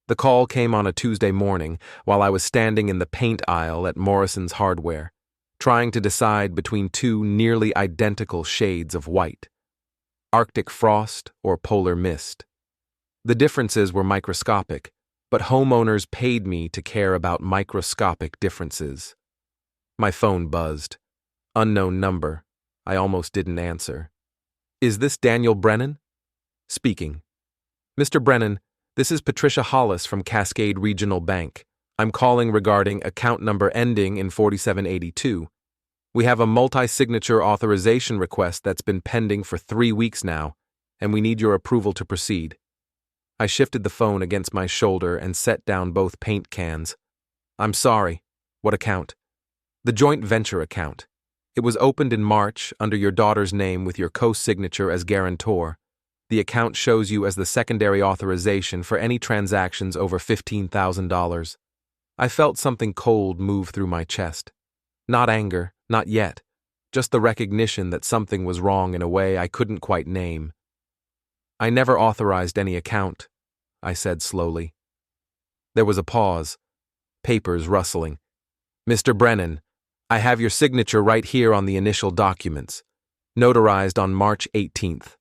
The call came on a Tuesday morning while I was standing in the paint aisle at Morrison's Hardware, trying to decide between two nearly identical shades of white: Arctic frost or polar mist. The differences were microscopic, but homeowners paid me to care about microscopic differences. My phone buzzed. Unknown number. I almost didn't answer. "Is this Daniel Brennan?" "Speaking." "Mr. Brennan, this is Patricia Hollis from Cascade Regional Bank. I'm calling regarding account number ending in 4782. We have a multi-signature authorization request that's been pending for 3 weeks now, and we need your approval to proceed." I shifted the phone against my shoulder and set down both paint cans. "I'm sorry. What account?" "The joint venture account. It was opened in March under your daughter's name with your co-signature as guarantor. The account shows you as the secondary authorization for any transactions over $15,000. I felt something cold move through my chest. Not anger, not yet. Just the recognition that something was wrong in a way I couldn't quite name. "I never authorized any account," I said slowly. There was a pause. Papers rustling. "Mr. Brennan, I have your signature right here on the initial documents. Notarized on March 18th.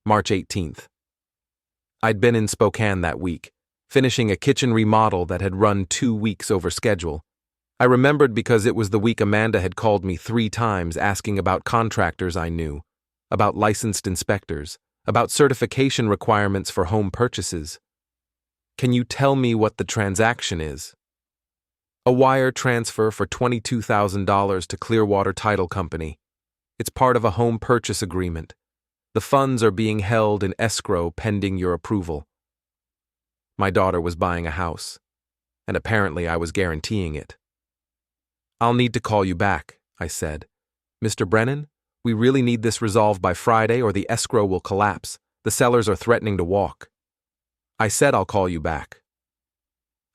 March 18th. I'd been in Spokane that week, finishing a kitchen remodel that had run 2 weeks over schedule. I remembered because it was the week Amanda had called me 3 times asking about contractors I knew, about licensed inspectors, about certification requirements for home purchases. "Can you tell me what the transaction is?" "A wire transfer for $22,000 to Clearwater Title Company. It's part of a home purchase agreement. The funds are being held in escrow pending your approval." My daughter was buying a house, and apparently I was guaranteeing it. "I'll need to call you back," I said. "Mr. Brennan, we really need this resolved by Friday or the escrow will collapse. The sellers are threatening to walk." "I said I'll call you back."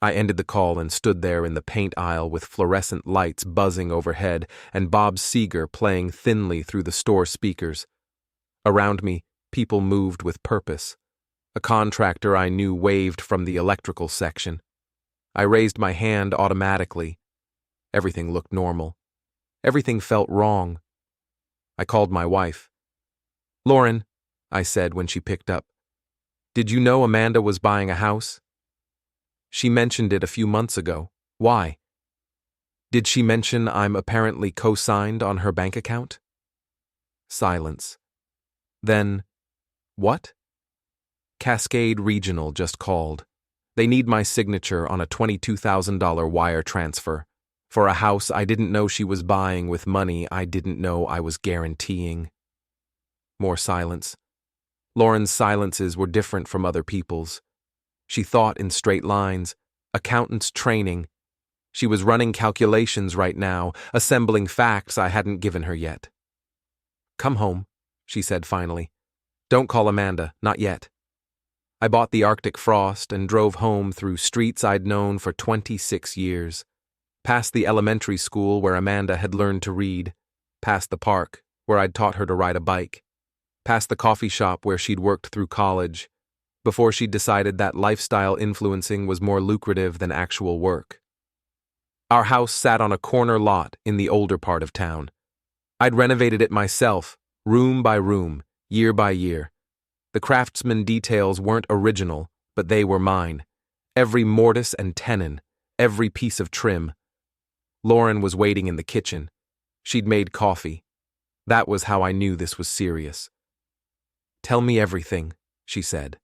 I ended the call and stood there in the paint aisle with fluorescent lights buzzing overhead and Bob Seger playing thinly through the store speakers. Around me, people moved with purpose. A contractor I knew waved from the electrical section. I raised my hand automatically. Everything looked normal. Everything felt wrong. I called my wife. "Lauren," I said when she picked up, "did you know Amanda was buying a house?" "She mentioned it a few months ago. Why?" "Did she mention I'm apparently co-signed on her bank account?" Silence. Then, "What?" "Cascade Regional just called. They need my signature on a $22,000 wire transfer for a house I didn't know she was buying with money I didn't know I was guaranteeing." More silence. Lauren's silences were different from other people's. She thought in straight lines, accountant's training. She was running calculations right now, assembling facts I hadn't given her yet. "Come home," she said finally. "Don't call Amanda, not yet." I bought the Arctic frost and drove home through streets I'd known for 26 years. Past the elementary school where Amanda had learned to read. Past the park, where I'd taught her to ride a bike. Past the coffee shop where she'd worked through college, before she'd decided that lifestyle influencing was more lucrative than actual work. Our house sat on a corner lot in the older part of town. I'd renovated it myself, room by room, year by year. The craftsman details weren't original, but they were mine. Every mortise and tenon, every piece of trim. Lauren was waiting in the kitchen. She'd made coffee. That was how I knew this was serious. "Tell me everything," she said.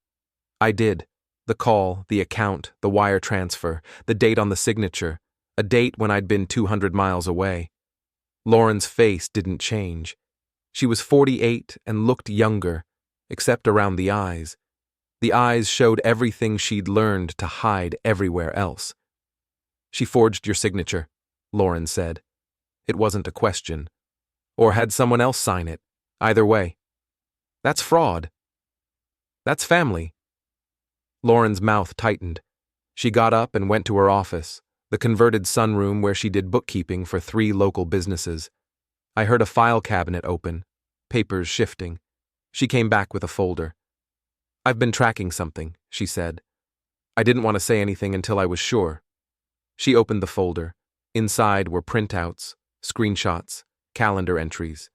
I did. The call, the account, the wire transfer, the date on the signature, a date when I'd been 200 miles away. Lauren's face didn't change. She was 48 and looked younger, except around the eyes. The eyes showed everything she'd learned to hide everywhere else. "She forged your signature," Lauren said. It wasn't a question. Or had someone else sign it. Either way. "That's fraud." "That's family." Lauren's mouth tightened. She got up and went to her office, the converted sunroom where she did bookkeeping for 3 local businesses. I heard a file cabinet open, papers shifting. She came back with a folder. "I've been tracking something," she said. I didn't want to say anything until I was sure. She opened the folder. Inside were printouts, screenshots, calendar entries.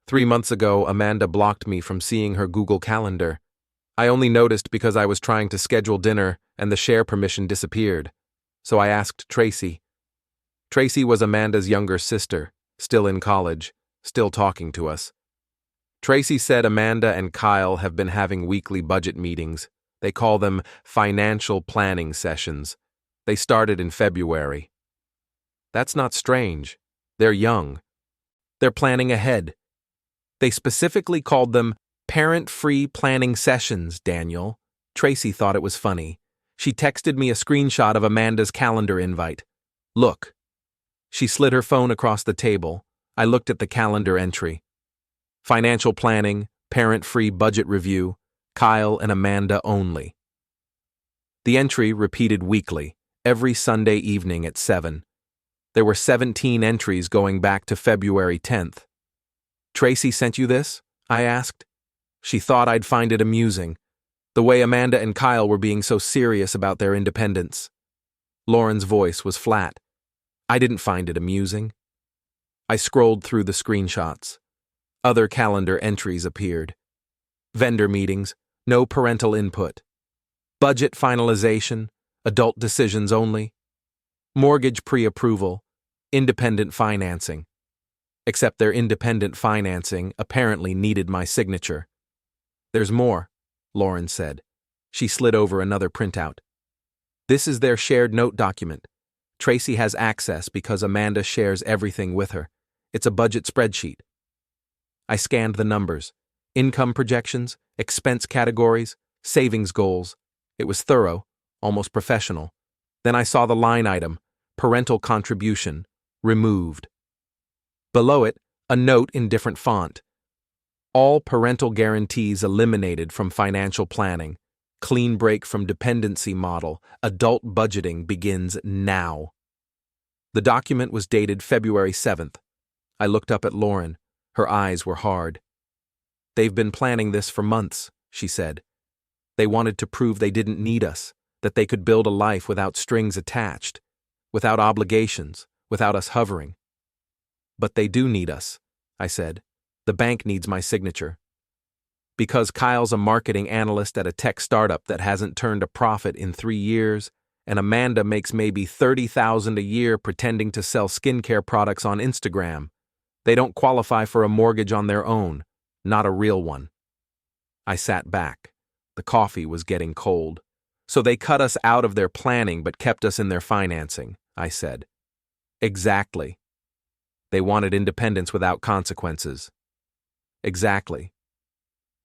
3 months ago, Amanda blocked me from seeing her Google Calendar. I only noticed because I was trying to schedule dinner and the share permission disappeared. So I asked Tracy. Tracy was Amanda's younger sister, still in college, still talking to us. Tracy said Amanda and Kyle have been having weekly budget meetings. They call them financial planning sessions. They started in February. That's not strange. They're young. They're planning ahead. They specifically called them parent-free planning sessions, Daniel. Tracy thought it was funny. She texted me a screenshot of Amanda's calendar invite. Look. She slid her phone across the table. I looked at the calendar entry. Financial planning, parent-free budget review, Kyle and Amanda only. The entry repeated weekly, every Sunday evening at 7. There were 17 entries going back to February 10th. Tracy sent you this? I asked. She thought I'd find it amusing, the way Amanda and Kyle were being so serious about their independence. Lauren's voice was flat. I didn't find it amusing. I scrolled through the screenshots. Other calendar entries appeared. Vendor meetings, no parental input. Budget finalization, adult decisions only. Mortgage pre-approval, independent financing. Except their independent financing apparently needed my signature. There's more, Lauren said. She slid over another printout. This is their shared note document. Tracy has access because Amanda shares everything with her. It's a budget spreadsheet. I scanned the numbers. Income projections, expense categories, savings goals. It was thorough, almost professional. Then I saw the line item, parental contribution, removed. Below it, a note in different font. All parental guarantees eliminated from financial planning. Clean break from dependency model. Adult budgeting begins now. The document was dated February 7th. I looked up at Lauren. Her eyes were hard. They've been planning this for months, she said. They wanted to prove they didn't need us, that they could build a life without strings attached, without obligations, without us hovering. But they do need us, I said. The bank needs my signature. Because Kyle's a marketing analyst at a tech startup that hasn't turned a profit in 3 years, and Amanda makes maybe $30,000 a year pretending to sell skincare products on Instagram. They don't qualify for a mortgage on their own, not a real one. I sat back. The coffee was getting cold. So they cut us out of their planning but kept us in their financing, I said. Exactly. They wanted independence without consequences. Exactly.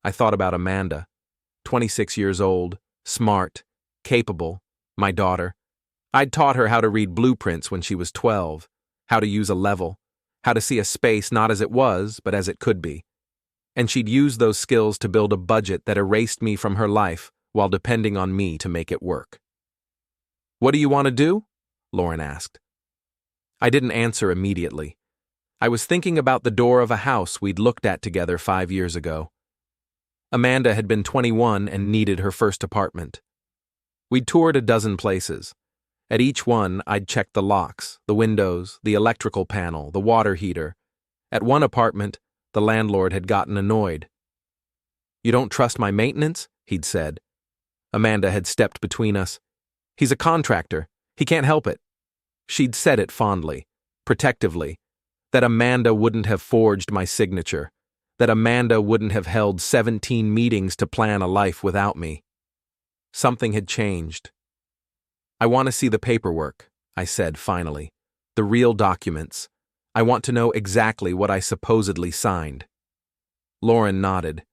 I thought about Amanda, 26 years old, smart, capable, my daughter. I'd taught her how to read blueprints when she was 12, how to use a level, how to see a space not as it was, but as it could be. And she'd use those skills to build a budget that erased me from her life while depending on me to make it work. What do you want to do? Lauren asked. I didn't answer immediately. I was thinking about the door of a house we'd looked at together 5 years ago. Amanda had been 21 and needed her first apartment. We'd toured a dozen places. At each one, I'd checked the locks, the windows, the electrical panel, the water heater. At one apartment, the landlord had gotten annoyed. You don't trust my maintenance? He'd said. Amanda had stepped between us. He's a contractor. He can't help it. She'd said it fondly, protectively, that Amanda wouldn't have forged my signature, that Amanda wouldn't have held 17 meetings to plan a life without me. Something had changed. I want to see the paperwork, I said finally, the real documents. I want to know exactly what I supposedly signed. Lauren nodded.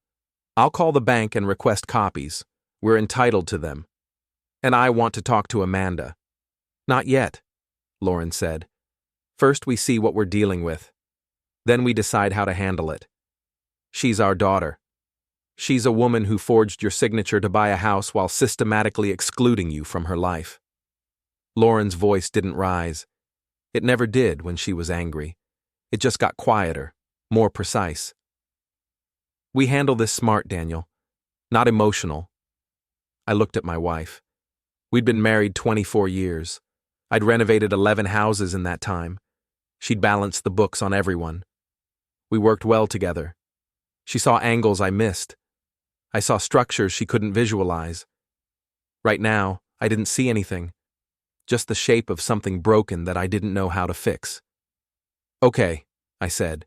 I'll call the bank and request copies. We're entitled to them. And I want to talk to Amanda. Not yet, Lauren said. First we see what we're dealing with. Then we decide how to handle it. She's our daughter. She's a woman who forged your signature to buy a house while systematically excluding you from her life. Lauren's voice didn't rise. It never did when she was angry. It just got quieter, more precise. We handle this smart, Daniel. Not emotional. I looked at my wife. We'd been married 24 years. I'd renovated 11 houses in that time. She'd balanced the books on everyone. We worked well together. She saw angles I missed. I saw structures she couldn't visualize. Right now, I didn't see anything. Just the shape of something broken that I didn't know how to fix. Okay, I said.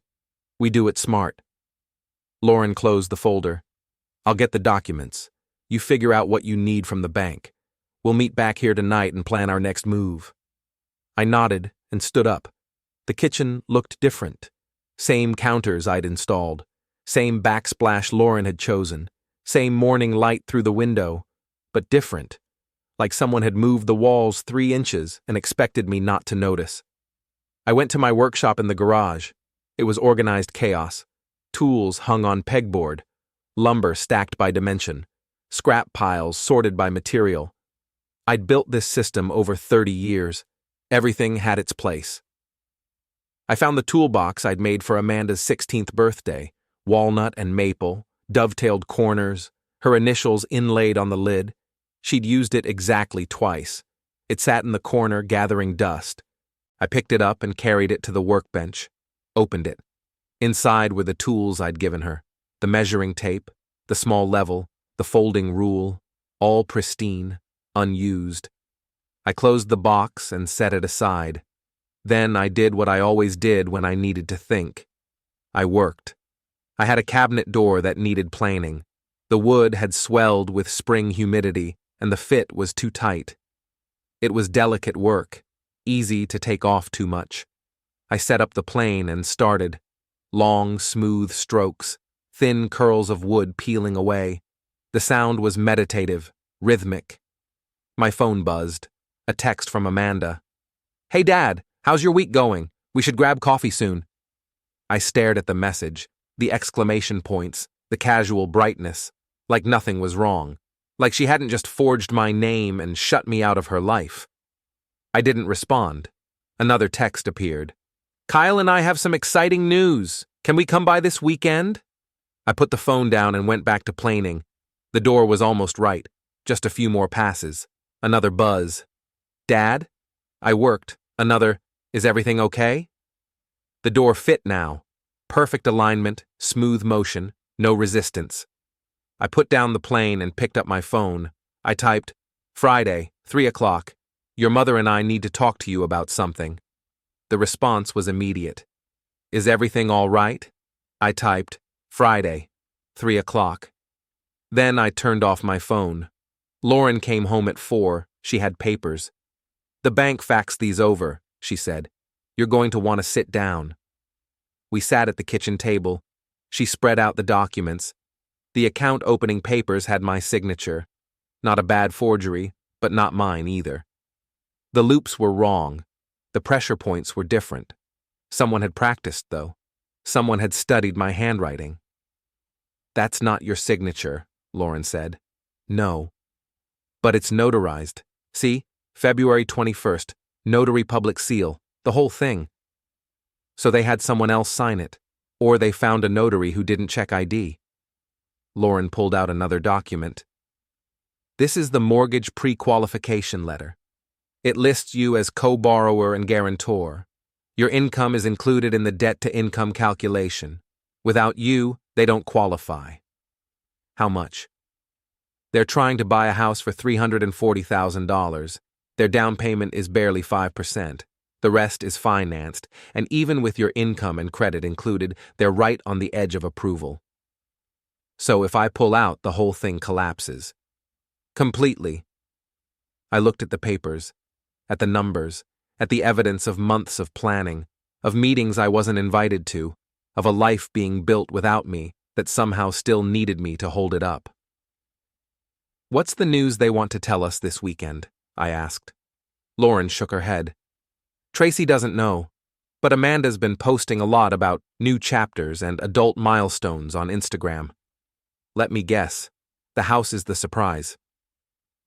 We do it smart. Lauren closed the folder. I'll get the documents. You figure out what you need from the bank. We'll meet back here tonight and plan our next move. I nodded and stood up. The kitchen looked different. Same counters I'd installed. Same backsplash Lauren had chosen. Same morning light through the window, but different. Like someone had moved the walls 3 inches and expected me not to notice. I went to my workshop in the garage. It was organized chaos. Tools hung on pegboard. Lumber stacked by dimension. Scrap piles sorted by material. I'd built this system over 30 years. Everything had its place. I found the toolbox I'd made for Amanda's 16th birthday. Walnut and maple, dovetailed corners, her initials inlaid on the lid. She'd used it exactly twice. It sat in the corner gathering dust. I picked it up and carried it to the workbench. Opened it. Inside were the tools I'd given her. The measuring tape, the small level, the folding rule, all pristine, unused. I closed the box and set it aside. Then I did what I always did when I needed to think. I worked. I had a cabinet door that needed planing. The wood had swelled with spring humidity, and the fit was too tight. It was delicate work, easy to take off too much. I set up the plane and started. Long, smooth strokes, thin curls of wood peeling away. The sound was meditative, rhythmic. My phone buzzed. A text from Amanda. Hey, Dad, how's your week going? We should grab coffee soon. I stared at the message, the exclamation points, the casual brightness, like nothing was wrong, like she hadn't just forged my name and shut me out of her life. I didn't respond. Another text appeared. Kyle and I have some exciting news. Can we come by this weekend? I put the phone down and went back to planing. The door was almost right, just a few more passes. Another buzz. Dad? I worked. Another, is everything okay? The door fit now. Perfect alignment, smooth motion, no resistance. I put down the plane and picked up my phone. I typed, Friday, 3 o'clock. Your mother and I need to talk to you about something. The response was immediate. Is everything all right? I typed, Friday, 3 o'clock. Then I turned off my phone. Lauren came home at 4. She had papers. The bank faxed these over, she said. You're going to want to sit down. We sat at the kitchen table. She spread out the documents. The account opening papers had my signature. Not a bad forgery, but not mine either. The loops were wrong. The pressure points were different. Someone had practiced, though. Someone had studied my handwriting. That's not your signature, Lauren said. No. But it's notarized. See? February 21st. Notary public seal. The whole thing. So they had someone else sign it. Or they found a notary who didn't check ID. Lauren pulled out another document. This is the mortgage pre-qualification letter. It lists you as co-borrower and guarantor. Your income is included in the debt-to-income calculation. Without you, they don't qualify. How much? They're trying to buy a house for $340,000. Their down payment is barely 5%. The rest is financed, and even with your income and credit included, they're right on the edge of approval. So if I pull out, the whole thing collapses. Completely. I looked at the papers, at the numbers, at the evidence of months of planning, of meetings I wasn't invited to, of a life being built without me that somehow still needed me to hold it up. What's the news they want to tell us this weekend? I asked. Lauren shook her head. Tracy doesn't know, but Amanda's been posting a lot about new chapters and adult milestones on Instagram. Let me guess. The house is the surprise.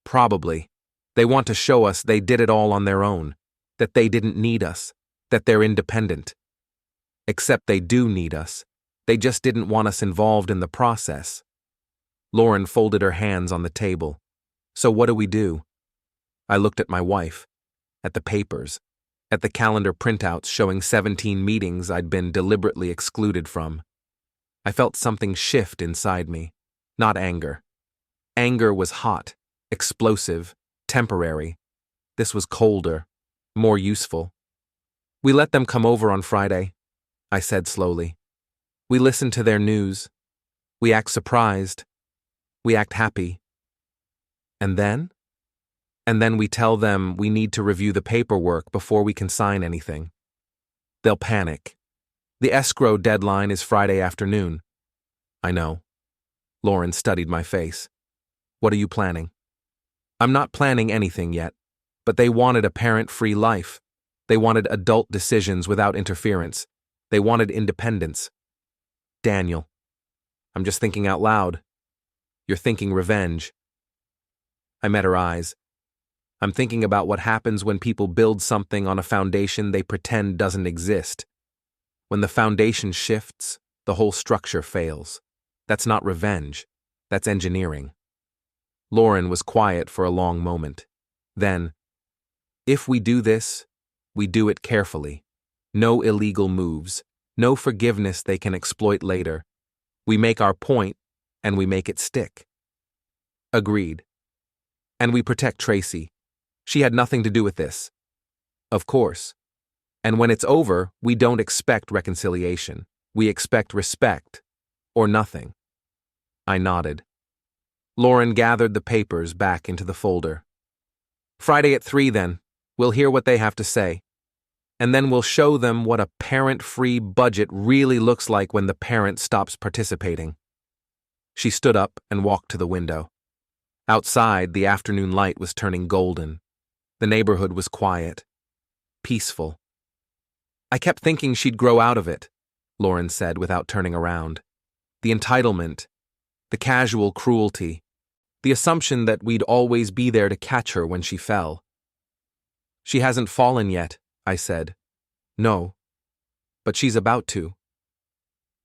Probably. They want to show us they did it all on their own, that they didn't need us, that they're independent. Except they do need us. They just didn't want us involved in the process. Lauren folded her hands on the table. So what do we do? I looked at my wife, at the papers, at the calendar printouts showing 17 meetings I'd been deliberately excluded from. I felt something shift inside me, not anger. Anger was hot, explosive, temporary. This was colder, more useful. We let them come over on Friday, I said slowly. We listen to their news. We act surprised. We act happy. And then? And then we tell them we need to review the paperwork before we can sign anything. They'll panic. The escrow deadline is Friday afternoon. I know. Lauren studied my face. What are you planning? I'm not planning anything yet, but they wanted a parent-free life. They wanted adult decisions without interference. They wanted independence. Daniel, I'm just thinking out loud. You're thinking revenge. I met her eyes. I'm thinking about what happens when people build something on a foundation they pretend doesn't exist. When the foundation shifts, the whole structure fails. That's not revenge. That's engineering. Lauren was quiet for a long moment. Then, if we do this, we do it carefully. No illegal moves. No forgiveness they can exploit later. We make our point, and we make it stick. Agreed. And we protect Tracy. She had nothing to do with this. Of course. And when it's over, we don't expect reconciliation. We expect respect. Or nothing. I nodded. Lauren gathered the papers back into the folder. Friday at 3 then. We'll hear what they have to say. And then we'll show them what a parent-free budget really looks like when the parent stops participating. She stood up and walked to the window. Outside, the afternoon light was turning golden. The neighborhood was quiet, peaceful. I kept thinking she'd grow out of it, Lauren said without turning around. The entitlement, the casual cruelty, the assumption that we'd always be there to catch her when she fell. She hasn't fallen yet, I said. No, but she's about to.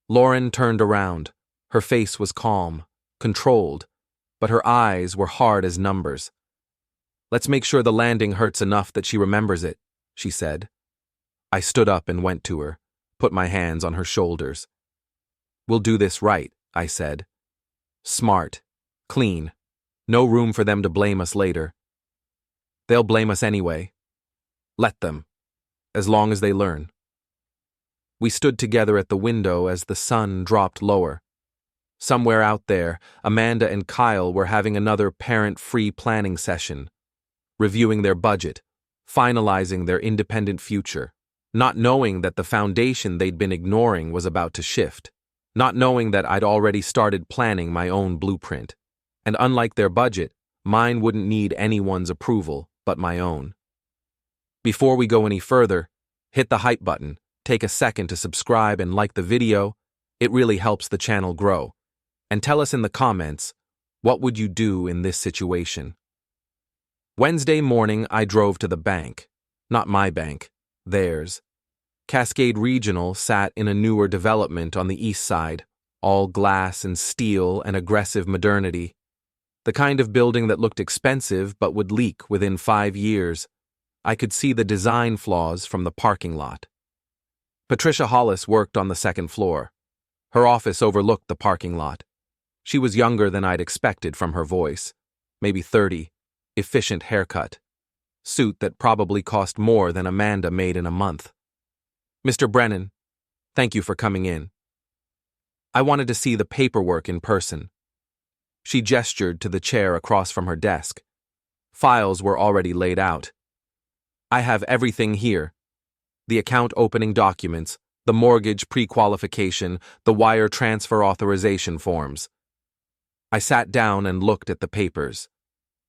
Lauren turned around. Her face was calm, controlled, but her eyes were hard as numbers. Let's make sure the landing hurts enough that she remembers it, she said. I stood up and went to her, put my hands on her shoulders. We'll do this right, I said. Smart, clean, no room for them to blame us later. They'll blame us anyway. Let them, as long as they learn. We stood together at the window as the sun dropped lower. Somewhere out there, Amanda and Kyle were having another parent-free planning session, reviewing their budget, finalizing their independent future, not knowing that the foundation they'd been ignoring was about to shift, not knowing that I'd already started planning my own blueprint. And unlike their budget, mine wouldn't need anyone's approval but my own. Before we go any further, hit the hype button, take a second to subscribe and like the video. It really helps the channel grow. And tell us in the comments, what would you do in this situation? Wednesday morning, I drove to the bank. Not my bank, theirs. Cascade Regional sat in a newer development on the east side, all glass and steel and aggressive modernity. The kind of building that looked expensive but would leak within 5 years. I could see the design flaws from the parking lot. Patricia Hollis worked on the second floor. Her office overlooked the parking lot. She was younger than I'd expected from her voice. Maybe 30, efficient haircut. Suit that probably cost more than Amanda made in a month. Mr. Brennan, thank you for coming in. I wanted to see the paperwork in person. She gestured to the chair across from her desk. Files were already laid out. I have everything here. The account opening documents, the mortgage pre-qualification, the wire transfer authorization forms. I sat down and looked at the papers.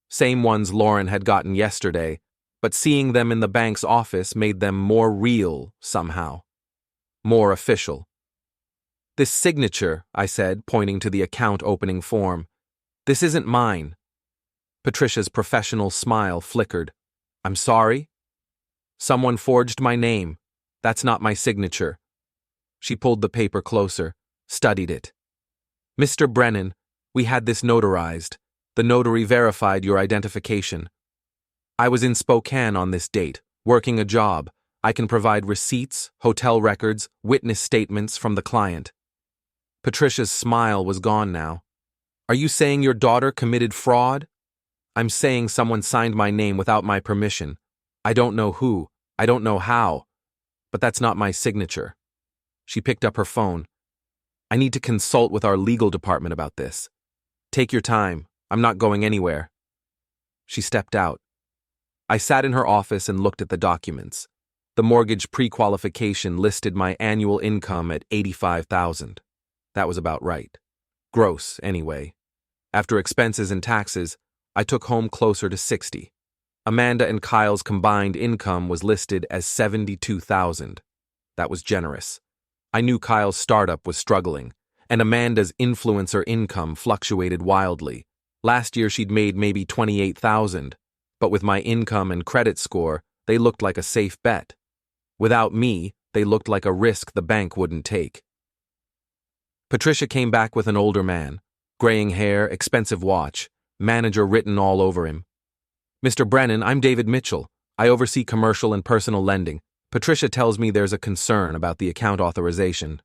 Same ones Lauren had gotten yesterday, but seeing them in the bank's office made them more real somehow. More official. This signature, I said, pointing to the account opening form. This isn't mine. Patricia's professional smile flickered. I'm sorry? Someone forged my name. That's not my signature. She pulled the paper closer, studied it. Mr. Brennan, we had this notarized. The notary verified your identification. I was in Spokane on this date, working a job. I can provide receipts, hotel records, witness statements from the client. Patricia's smile was gone now. Are you saying your daughter committed fraud? I'm saying someone signed my name without my permission. I don't know who, I don't know how, but that's not my signature. She picked up her phone. I need to consult with our legal department about this. Take your time, I'm not going anywhere. She stepped out. I sat in her office and looked at the documents. The mortgage pre-qualification listed my annual income at $85,000. That was about right. Gross, anyway. After expenses and taxes, I took home closer to $60,000. Amanda and Kyle's combined income was listed as $72,000. That was generous. I knew Kyle's startup was struggling, and Amanda's influencer income fluctuated wildly. Last year she'd made maybe $28,000, but with my income and credit score, they looked like a safe bet. Without me, they looked like a risk the bank wouldn't take. Patricia came back with an older man, graying hair, expensive watch, manager written all over him. Mr. Brennan, I'm David Mitchell. I oversee commercial and personal lending. Patricia tells me there's a concern about the account authorization.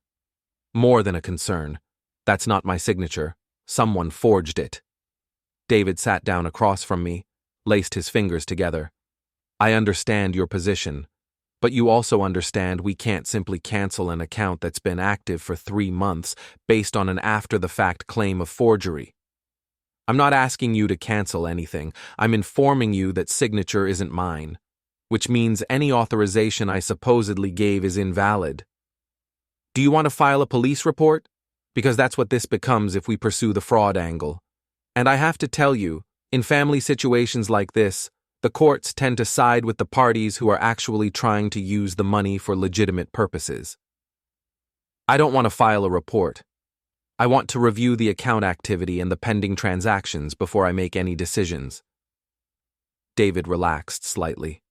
More than a concern. That's not my signature. Someone forged it. David sat down across from me, laced his fingers together. I understand your position, but you also understand we can't simply cancel an account that's been active for 3 months based on an after-the-fact claim of forgery. I'm not asking you to cancel anything. I'm informing you that signature isn't mine, which means any authorization I supposedly gave is invalid. Do you want to file a police report? Because that's what this becomes if we pursue the fraud angle. And I have to tell you, in family situations like this, the courts tend to side with the parties who are actually trying to use the money for legitimate purposes. I don't want to file a report. I want to review the account activity and the pending transactions before I make any decisions. David relaxed slightly.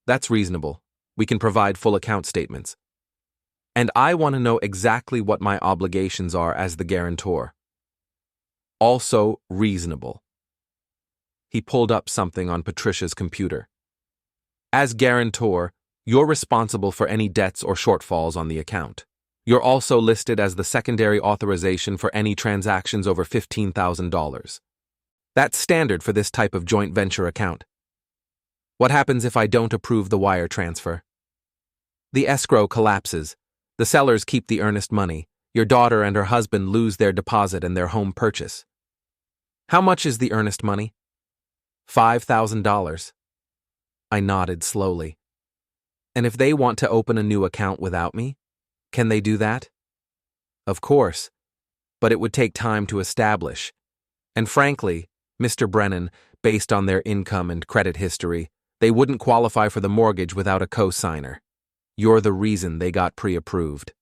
That's reasonable. We can provide full account statements. And I want to know exactly what my obligations are as the guarantor. Also reasonable. He pulled up something on Patricia's computer. As guarantor, you're responsible for any debts or shortfalls on the account. You're also listed as the secondary authorization for any transactions over $15,000. That's standard for this type of joint venture account. What happens if I don't approve the wire transfer? The escrow collapses. The sellers keep the earnest money. Your daughter and her husband lose their deposit and their home purchase. How much is the earnest money? $5,000. I nodded slowly. And if they want to open a new account without me, can they do that? Of course, but it would take time to establish. And frankly, Mr. Brennan, based on their income and credit history, they wouldn't qualify for the mortgage without a co-signer. You're the reason they got pre-approved.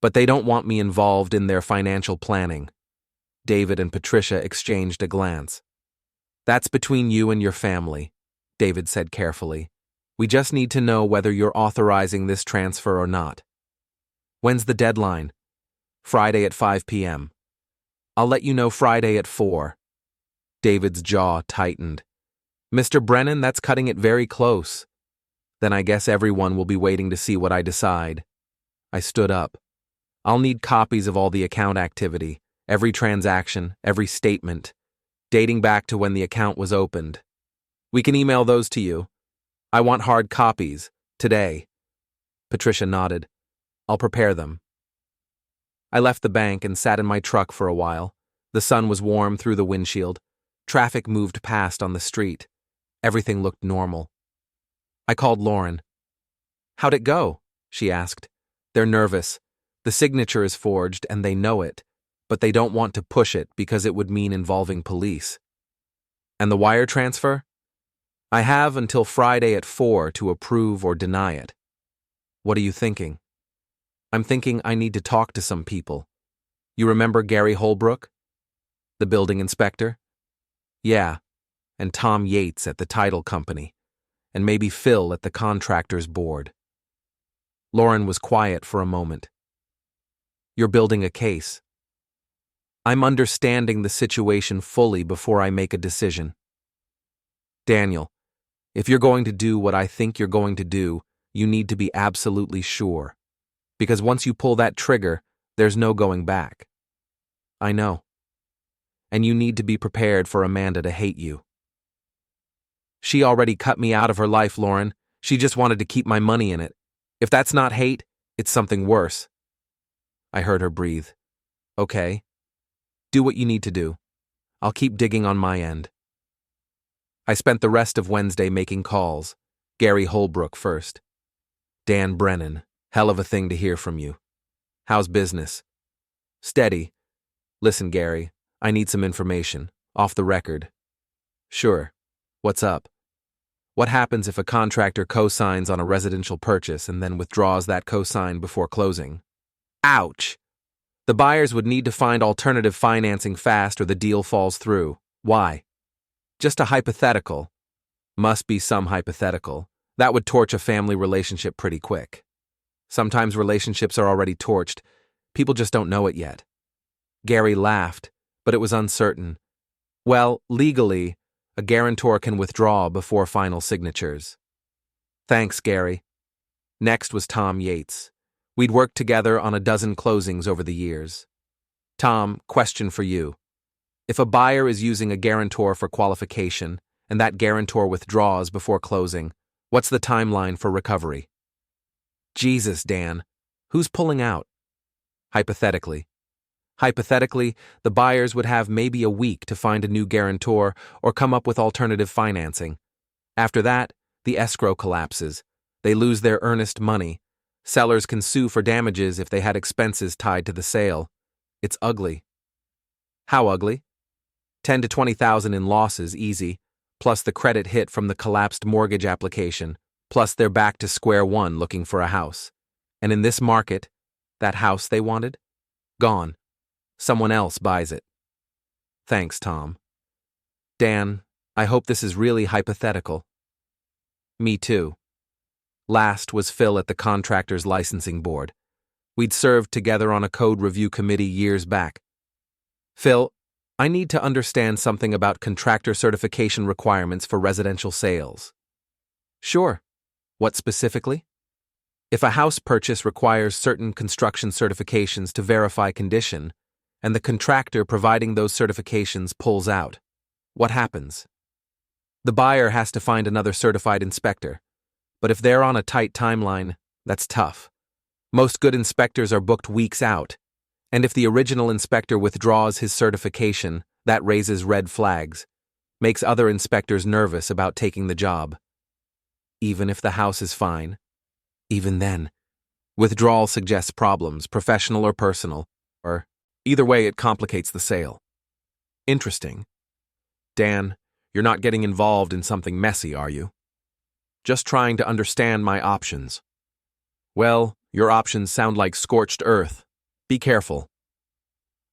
But they don't want me involved in their financial planning. David and Patricia exchanged a glance. That's between you and your family, David said carefully. We just need to know whether you're authorizing this transfer or not. When's the deadline? Friday at 5 p.m. I'll let you know Friday at 4. David's jaw tightened. Mr. Brennan, that's cutting it very close. Then I guess everyone will be waiting to see what I decide. I stood up. I'll need copies of all the account activity, every transaction, every statement, dating back to when the account was opened. We can email those to you. I want hard copies, today. Patricia nodded. I'll prepare them. I left the bank and sat in my truck for a while. The sun was warm through the windshield. Traffic moved past on the street. Everything looked normal. I called Lauren. How'd it go? She asked. They're nervous. The signature is forged and they know it, but they don't want to push it because it would mean involving police. And the wire transfer? I have until Friday at 4 to approve or deny it. What are you thinking? I'm thinking I need to talk to some people. You remember Gary Holbrook? The building inspector? Yeah, and Tom Yates at the title company, and maybe Phil at the contractors board. Lauren was quiet for a moment. You're building a case. I'm understanding the situation fully before I make a decision. Daniel, if you're going to do what I think you're going to do, you need to be absolutely sure. Because once you pull that trigger, there's no going back. I know. And you need to be prepared for Amanda to hate you. She already cut me out of her life, Lauren. She just wanted to keep my money in it. If that's not hate, it's something worse. I heard her breathe. Okay. Do what you need to do. I'll keep digging on my end. I spent the rest of Wednesday making calls. Gary Holbrook first. Dan Brennan, hell of a thing to hear from you. How's business? Steady. Listen, Gary, I need some information. Off the record. Sure. What's up? What happens if a contractor co-signs on a residential purchase and then withdraws that co-sign before closing? Ouch! The buyers would need to find alternative financing fast or the deal falls through. Why? Just a hypothetical. Must be some hypothetical. That would torch a family relationship pretty quick. Sometimes relationships are already torched. People just don't know it yet. Gary laughed, but it was uncertain. Well, legally, a guarantor can withdraw before final signatures. Thanks, Gary. Next was Tom Yates. We'd worked together on a dozen closings over the years. Tom, question for you. If a buyer is using a guarantor for qualification, and that guarantor withdraws before closing, what's the timeline for recovery? Jesus, Dan. Who's pulling out? Hypothetically. Hypothetically, the buyers would have maybe a week to find a new guarantor or come up with alternative financing. After that, the escrow collapses. They lose their earnest money. Sellers can sue for damages if they had expenses tied to the sale. It's ugly. How ugly? 10 to 20,000 in losses, easy, plus the credit hit from the collapsed mortgage application, plus they're back to square one looking for a house. And in this market, that house they wanted? Gone. Someone else buys it. Thanks, Tom. Dan, I hope this is really hypothetical. Me too. Last was Phil at the contractor's licensing board. We'd served together on a code review committee years back. Phil, I need to understand something about contractor certification requirements for residential sales. Sure. What specifically? If a house purchase requires certain construction certifications to verify condition, and the contractor providing those certifications pulls out, what happens? The buyer has to find another certified inspector. But if they're on a tight timeline, that's tough. Most good inspectors are booked weeks out, and if the original inspector withdraws his certification, that raises red flags, makes other inspectors nervous about taking the job. Even if the house is fine, even then, withdrawal suggests problems, professional or personal, or either way it complicates the sale. Interesting. Dan, you're not getting involved in something messy, are you? Just trying to understand my options. Well, your options sound like scorched earth. Be careful.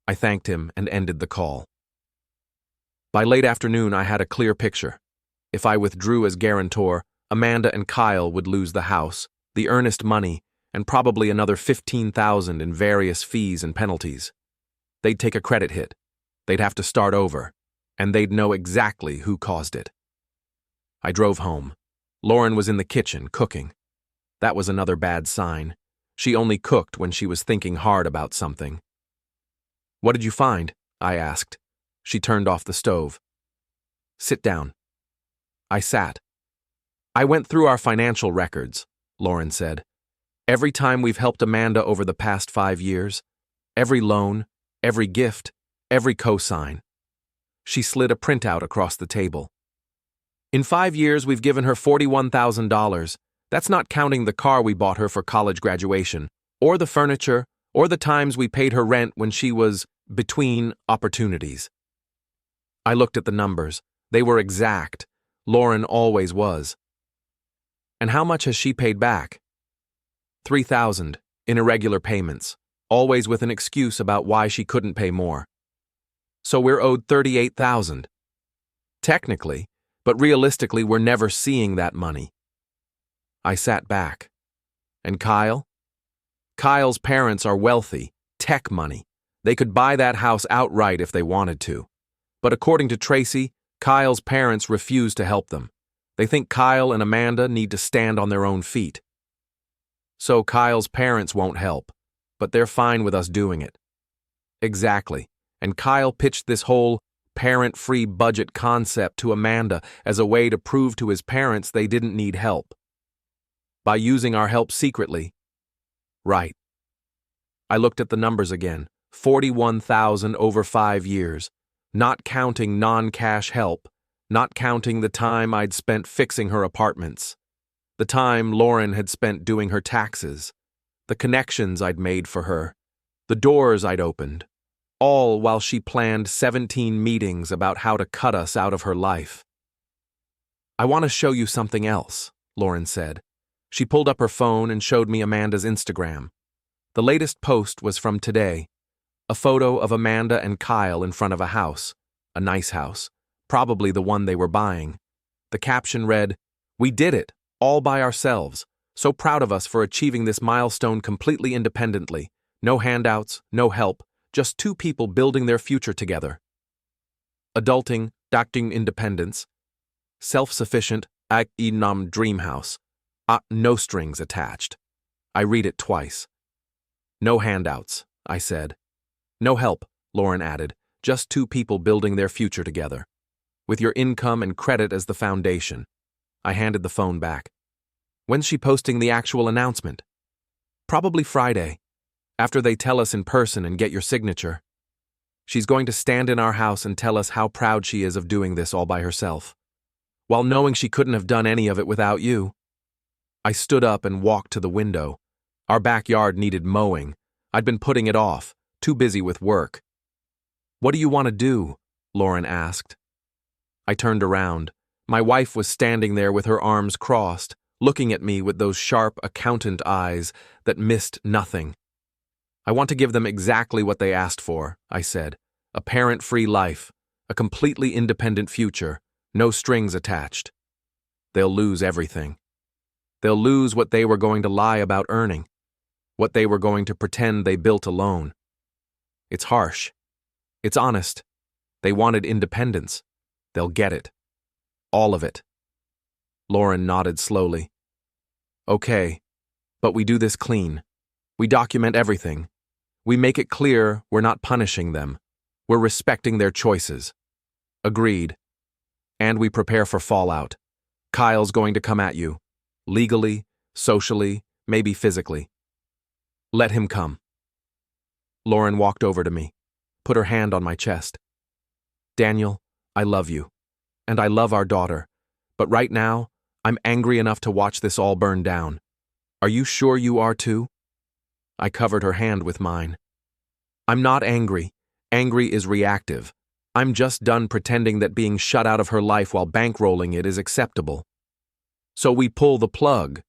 I thanked him and ended the call. By late afternoon, I had a clear picture. If I withdrew as guarantor, Amanda and Kyle would lose the house, the earnest money, and probably another $15,000 in various fees and penalties. They'd take a credit hit. They'd have to start over, and they'd know exactly who caused it. I drove home. Lauren was in the kitchen, cooking. That was another bad sign. She only cooked when she was thinking hard about something. What did you find? I asked. She turned off the stove. Sit down. I sat. I went through our financial records, Lauren said. Every time we've helped Amanda over the past 5 years, every loan, every gift, every cosign. She slid a printout across the table. In 5 years, we've given her $41,000. That's not counting the car we bought her for college graduation, or the furniture, or the times we paid her rent when she was between opportunities. I looked at the numbers. They were exact. Lauren always was. And how much has she paid back? $3,000 in irregular payments, always with an excuse about why she couldn't pay more. So we're owed $38,000. Technically, but realistically, we're never seeing that money. I sat back. And Kyle? Kyle's parents are wealthy, tech money. They could buy that house outright if they wanted to. But according to Tracy, Kyle's parents refuse to help them. They think Kyle and Amanda need to stand on their own feet. So Kyle's parents won't help, but they're fine with us doing it. Exactly. And Kyle pitched this whole parent-free budget concept to Amanda as a way to prove to his parents they didn't need help. By using our help secretly. Right. I looked at the numbers again. 41,000 over 5 years. Not counting non-cash help. Not counting the time I'd spent fixing her apartments. The time Lauren had spent doing her taxes. The connections I'd made for her. The doors I'd opened. All while she planned 17 meetings about how to cut us out of her life. I want to show you something else, Lauren said. She pulled up her phone and showed me Amanda's Instagram. The latest post was from today. A photo of Amanda and Kyle in front of a house. A nice house. Probably the one they were buying. The caption read, "We did it, all by ourselves. So proud of us for achieving this milestone completely independently. No handouts, no help, just two people building their future together. Adulting, acting independence. Self-sufficient, nam dream house. No strings attached." I read it twice. No handouts, I said. No help, Lauren added, just two people building their future together. With your income and credit as the foundation. I handed the phone back. When's she posting the actual announcement? Probably Friday, after they tell us in person and get your signature. She's going to stand in our house and tell us how proud she is of doing this all by herself, while knowing she couldn't have done any of it without you. I stood up and walked to the window. Our backyard needed mowing. I'd been putting it off, too busy with work. What do you want to do? Lauren asked. I turned around. My wife was standing there with her arms crossed, looking at me with those sharp accountant eyes that missed nothing. I want to give them exactly what they asked for, I said. A parent-free life, a completely independent future, no strings attached. They'll lose everything. They'll lose what they were going to lie about earning, what they were going to pretend they built alone. It's harsh. It's honest. They wanted independence. They'll get it. All of it. Lauren nodded slowly. Okay, but we do this clean. We document everything. We make it clear we're not punishing them. We're respecting their choices. Agreed. And we prepare for fallout. Kyle's going to come at you. Legally, socially, maybe physically. Let him come. Lauren walked over to me, put her hand on my chest. Daniel, I love you. And I love our daughter. But right now, I'm angry enough to watch this all burn down. Are you sure you are too? I covered her hand with mine. I'm not angry. Angry is reactive. I'm just done pretending that being shut out of her life while bankrolling it is acceptable. So we pull the plug.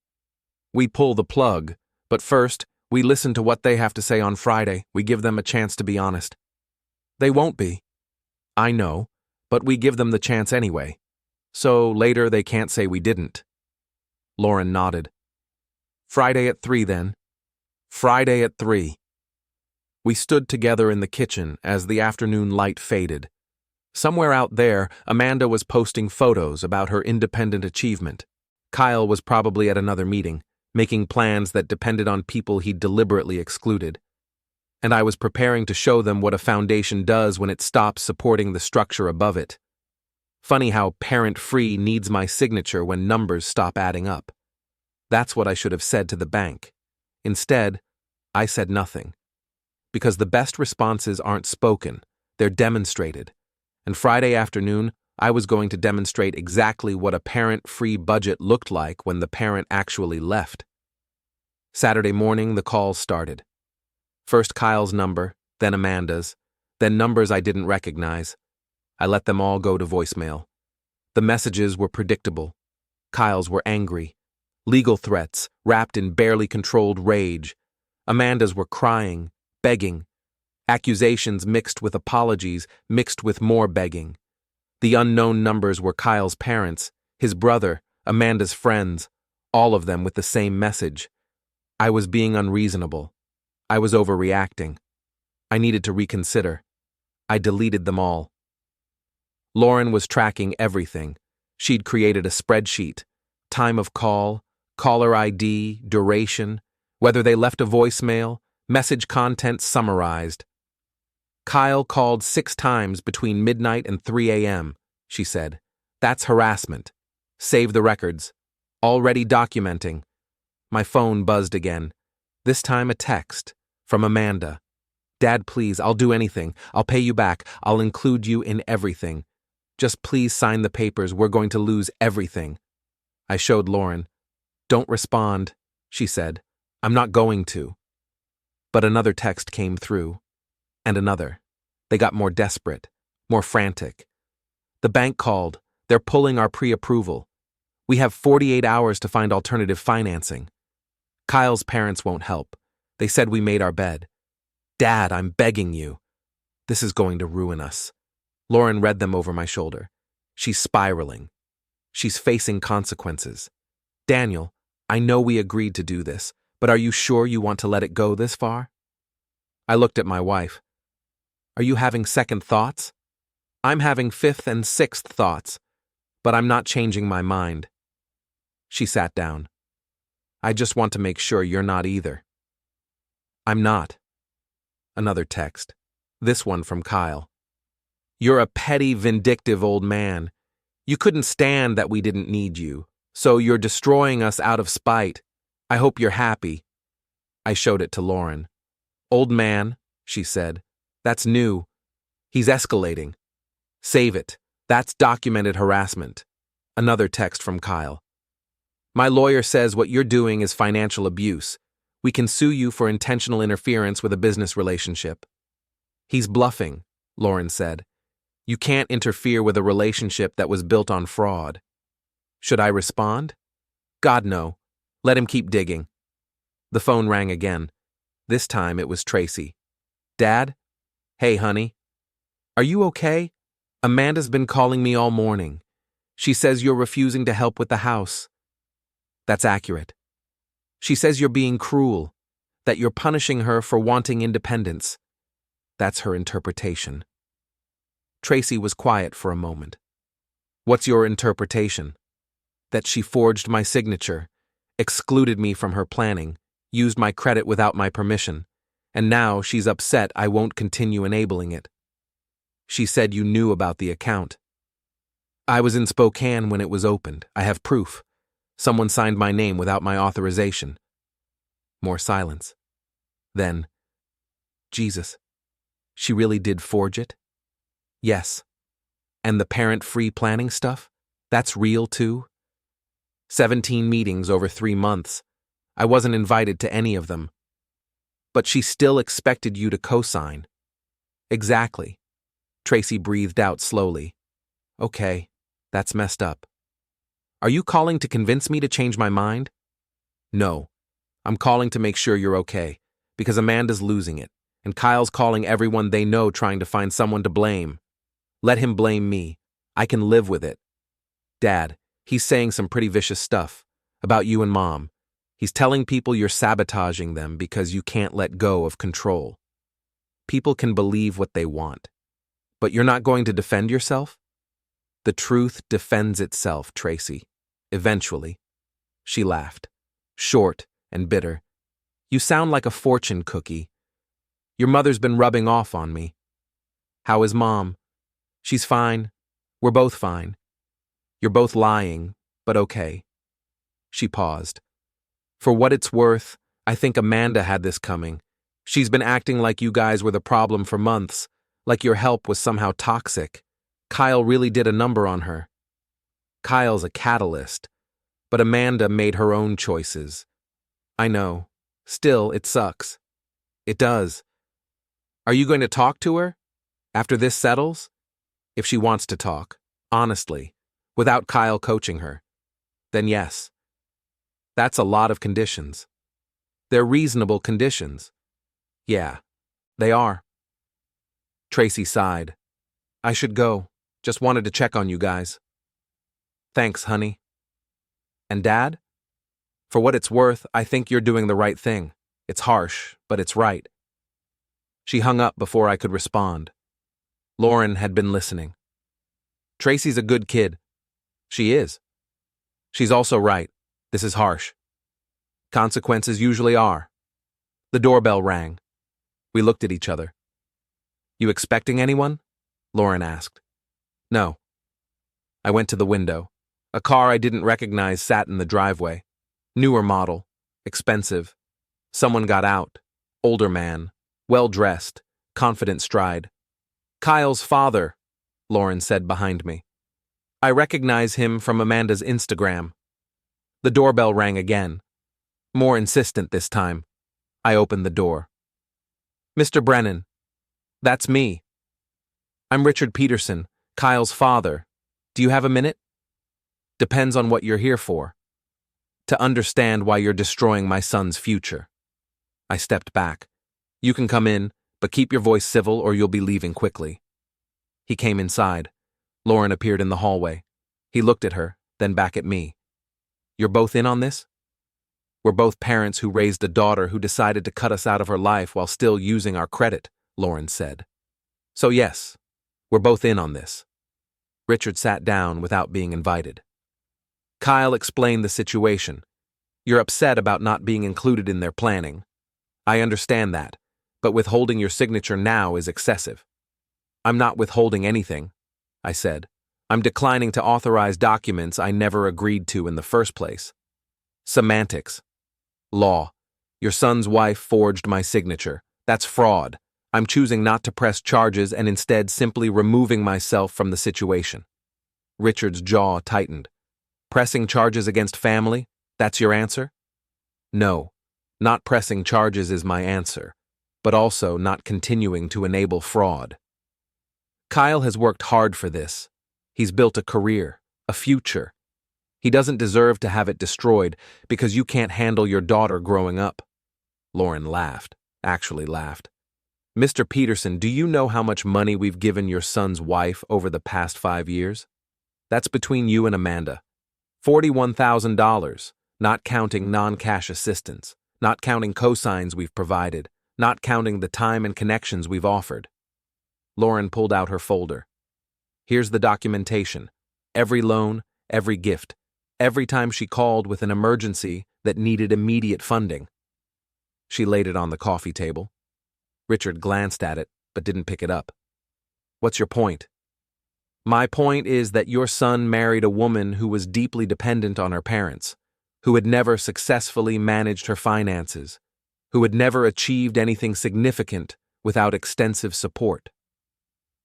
We pull the plug, but first, we listen to what they have to say on Friday. We give them a chance to be honest. They won't be. I know, but we give them the chance anyway. So later they can't say we didn't. Lauren nodded. Friday at 3 then. Friday at 3. We stood together in the kitchen as the afternoon light faded. Somewhere out there, Amanda was posting photos about her independent achievement. Kyle was probably at another meeting, making plans that depended on people he'd deliberately excluded. And I was preparing to show them what a foundation does when it stops supporting the structure above it. Funny how parent-free needs my signature when numbers stop adding up. That's what I should have said to the bank. Instead, I said nothing. Because the best responses aren't spoken, they're demonstrated. And Friday afternoon, I was going to demonstrate exactly what a parent-free budget looked like when the parent actually left. Saturday morning, the calls started. First Kyle's number, then Amanda's, then numbers I didn't recognize. I let them all go to voicemail. The messages were predictable. Kyle's were angry. Legal threats, wrapped in barely controlled rage. Amanda's were crying, begging. Accusations mixed with apologies, mixed with more begging. The unknown numbers were Kyle's parents, his brother, Amanda's friends, all of them with the same message. I was being unreasonable. I was overreacting. I needed to reconsider. I deleted them all. Lauren was tracking everything. She'd created a spreadsheet. Time of call, caller ID, duration, whether they left a voicemail, message content summarized. Kyle called 6 times between midnight and 3 a.m., she said. That's harassment. Save the records. Already documenting. My phone buzzed again. This time a text. From Amanda. Dad, please, I'll do anything. I'll pay you back. I'll include you in everything. Just please sign the papers. We're going to lose everything. I showed Lauren. Don't respond, she said. I'm not going to. But another text came through. And another. They got more desperate, more frantic. The bank called. They're pulling our pre-approval. We have 48 hours to find alternative financing. Kyle's parents won't help. They said we made our bed. Dad, I'm begging you. This is going to ruin us. Lauren read them over my shoulder. She's spiraling. She's facing consequences. Daniel, I know we agreed to do this, but are you sure you want to let it go this far? I looked at my wife. Are you having second thoughts? I'm having fifth and sixth thoughts, but I'm not changing my mind. She sat down. I just want to make sure you're not either. I'm not. Another text. This one from Kyle. You're a petty, vindictive old man. You couldn't stand that we didn't need you, so you're destroying us out of spite. I hope you're happy. I showed it to Lauren. Old man, she said. That's new. He's escalating. Save it. That's documented harassment. Another text from Kyle. My lawyer says what you're doing is financial abuse. We can sue you for intentional interference with a business relationship. He's bluffing, Lauren said. You can't interfere with a relationship that was built on fraud. Should I respond? God, no. Let him keep digging. The phone rang again. This time it was Tracy. Dad? Hey, honey. Are you okay? Amanda's been calling me all morning. She says you're refusing to help with the house. That's accurate. She says you're being cruel, that you're punishing her for wanting independence. That's her interpretation. Tracy was quiet for a moment. What's your interpretation? That she forged my signature, excluded me from her planning, used my credit without my permission, and now she's upset I won't continue enabling it. She said you knew about the account. I was in Spokane when it was opened. I have proof. Someone signed my name without my authorization. More silence. Then, Jesus, she really did forge it? Yes. And the parent-free planning stuff? That's real too? 17 meetings over 3 months. I wasn't invited to any of them. But she still expected you to co-sign. Exactly. Tracy breathed out slowly. Okay, that's messed up. Are you calling to convince me to change my mind? No. I'm calling to make sure you're okay, because Amanda's losing it, and Kyle's calling everyone they know trying to find someone to blame. Let him blame me. I can live with it. Dad, he's saying some pretty vicious stuff about you and Mom. He's telling people you're sabotaging them because you can't let go of control. People can believe what they want. But you're not going to defend yourself? The truth defends itself, Tracy. Eventually. She laughed. Short and bitter. You sound like a fortune cookie. Your mother's been rubbing off on me. How is Mom? She's fine. We're both fine. You're both lying, but okay. She paused. For what it's worth, I think Amanda had this coming. She's been acting like you guys were the problem for months, like your help was somehow toxic. Kyle really did a number on her. Kyle's a catalyst, but Amanda made her own choices. I know. Still, it sucks. It does. Are you going to talk to her? After this settles? If she wants to talk, honestly, without Kyle coaching her, then yes. That's a lot of conditions. They're reasonable conditions. Yeah, they are. Tracy sighed. I should go. Just wanted to check on you guys. Thanks, honey. And Dad? For what it's worth, I think you're doing the right thing. It's harsh, but it's right. She hung up before I could respond. Lauren had been listening. Tracy's a good kid. She is. She's also right. This is harsh. Consequences usually are. The doorbell rang. We looked at each other. You expecting anyone? Lauren asked. No. I went to the window. A car I didn't recognize sat in the driveway. Newer model. Expensive. Someone got out. Older man. Well-dressed. Confident stride. Kyle's father, Lauren said behind me. I recognize him from Amanda's Instagram. The doorbell rang again. More insistent this time. I opened the door. Mr. Brennan. That's me. I'm Richard Peterson, Kyle's father. Do you have a minute? Depends on what you're here for. To understand why you're destroying my son's future. I stepped back. You can come in, but keep your voice civil or you'll be leaving quickly. He came inside. Lauren appeared in the hallway. He looked at her, then back at me. You're both in on this? We're both parents who raised a daughter who decided to cut us out of her life while still using our credit, Lauren said. So yes, we're both in on this. Richard sat down without being invited. Kyle explained the situation. You're upset about not being included in their planning. I understand that, but withholding your signature now is excessive. I'm not withholding anything, I said. I'm declining to authorize documents I never agreed to in the first place. Semantics. Law. Your son's wife forged my signature. That's fraud. I'm choosing not to press charges and instead simply removing myself from the situation. Richard's jaw tightened. Pressing charges against family? That's your answer? No. Not pressing charges is my answer, but also not continuing to enable fraud. Kyle has worked hard for this. He's built a career, a future. He doesn't deserve to have it destroyed because you can't handle your daughter growing up. Lauren laughed, actually laughed. Mr. Peterson, do you know how much money we've given your son's wife over the past 5 years? That's between you and Amanda. $41,000, not counting non-cash assistance, not counting cosigns we've provided, not counting the time and connections we've offered. Lauren pulled out her folder. Here's the documentation. Every loan, every gift. Every time she called with an emergency that needed immediate funding. She laid it on the coffee table. Richard glanced at it, but didn't pick it up. What's your point? My point is that your son married a woman who was deeply dependent on her parents, who had never successfully managed her finances, who had never achieved anything significant without extensive support.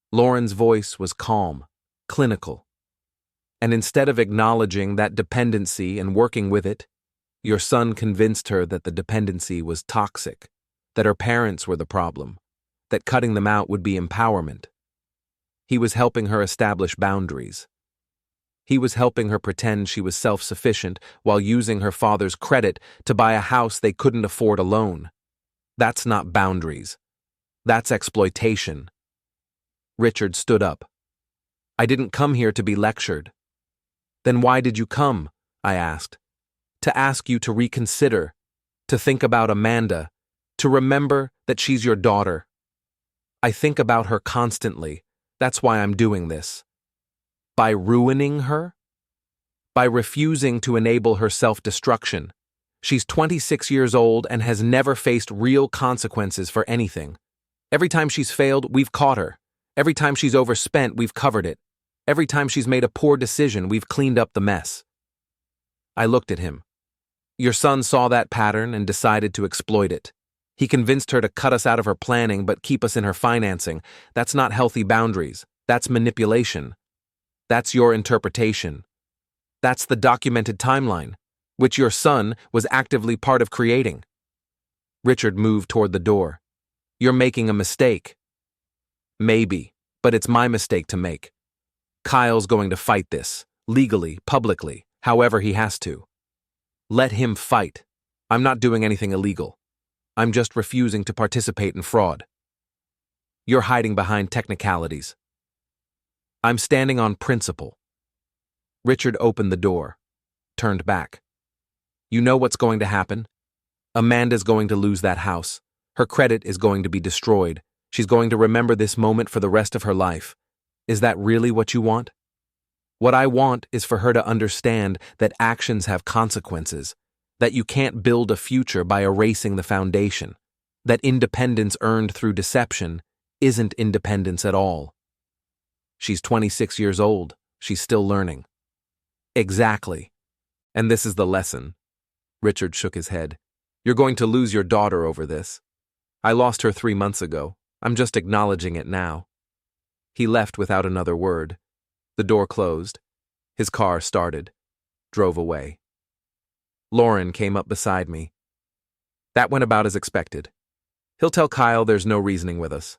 Lauren's voice was calm, clinical. And instead of acknowledging that dependency and working with it, your son convinced her that the dependency was toxic, that her parents were the problem, that cutting them out would be empowerment. He was helping her establish boundaries. He was helping her pretend she was self-sufficient while using her father's credit to buy a house they couldn't afford alone. That's not boundaries. That's exploitation. Richard stood up. I didn't come here to be lectured. Then why did you come? I asked. To ask you to reconsider, to think about Amanda, to remember that she's your daughter. I think about her constantly. That's why I'm doing this. By ruining her? By refusing to enable her self-destruction. She's 26 years old and has never faced real consequences for anything. Every time she's failed, we've caught her. Every time she's overspent, we've covered it. Every time she's made a poor decision, we've cleaned up the mess. I looked at him. Your son saw that pattern and decided to exploit it. He convinced her to cut us out of her planning but keep us in her financing. That's not healthy boundaries. That's manipulation. That's your interpretation. That's the documented timeline, which your son was actively part of creating. Richard moved toward the door. You're making a mistake. Maybe, but it's my mistake to make. Kyle's going to fight this, legally, publicly, however he has to. Let him fight. I'm not doing anything illegal. I'm just refusing to participate in fraud. You're hiding behind technicalities. I'm standing on principle. Richard opened the door, turned back. You know what's going to happen? Amanda's going to lose that house. Her credit is going to be destroyed. She's going to remember this moment for the rest of her life. Is that really what you want? What I want is for her to understand that actions have consequences, that you can't build a future by erasing the foundation, that independence earned through deception isn't independence at all. She's 26 years old. She's still learning. Exactly. And this is the lesson. Richard shook his head. You're going to lose your daughter over this. I lost her 3 months ago. I'm just acknowledging it now. He left without another word. The door closed. His car started. Drove away. Lauren came up beside me. That went about as expected. He'll tell Kyle there's no reasoning with us.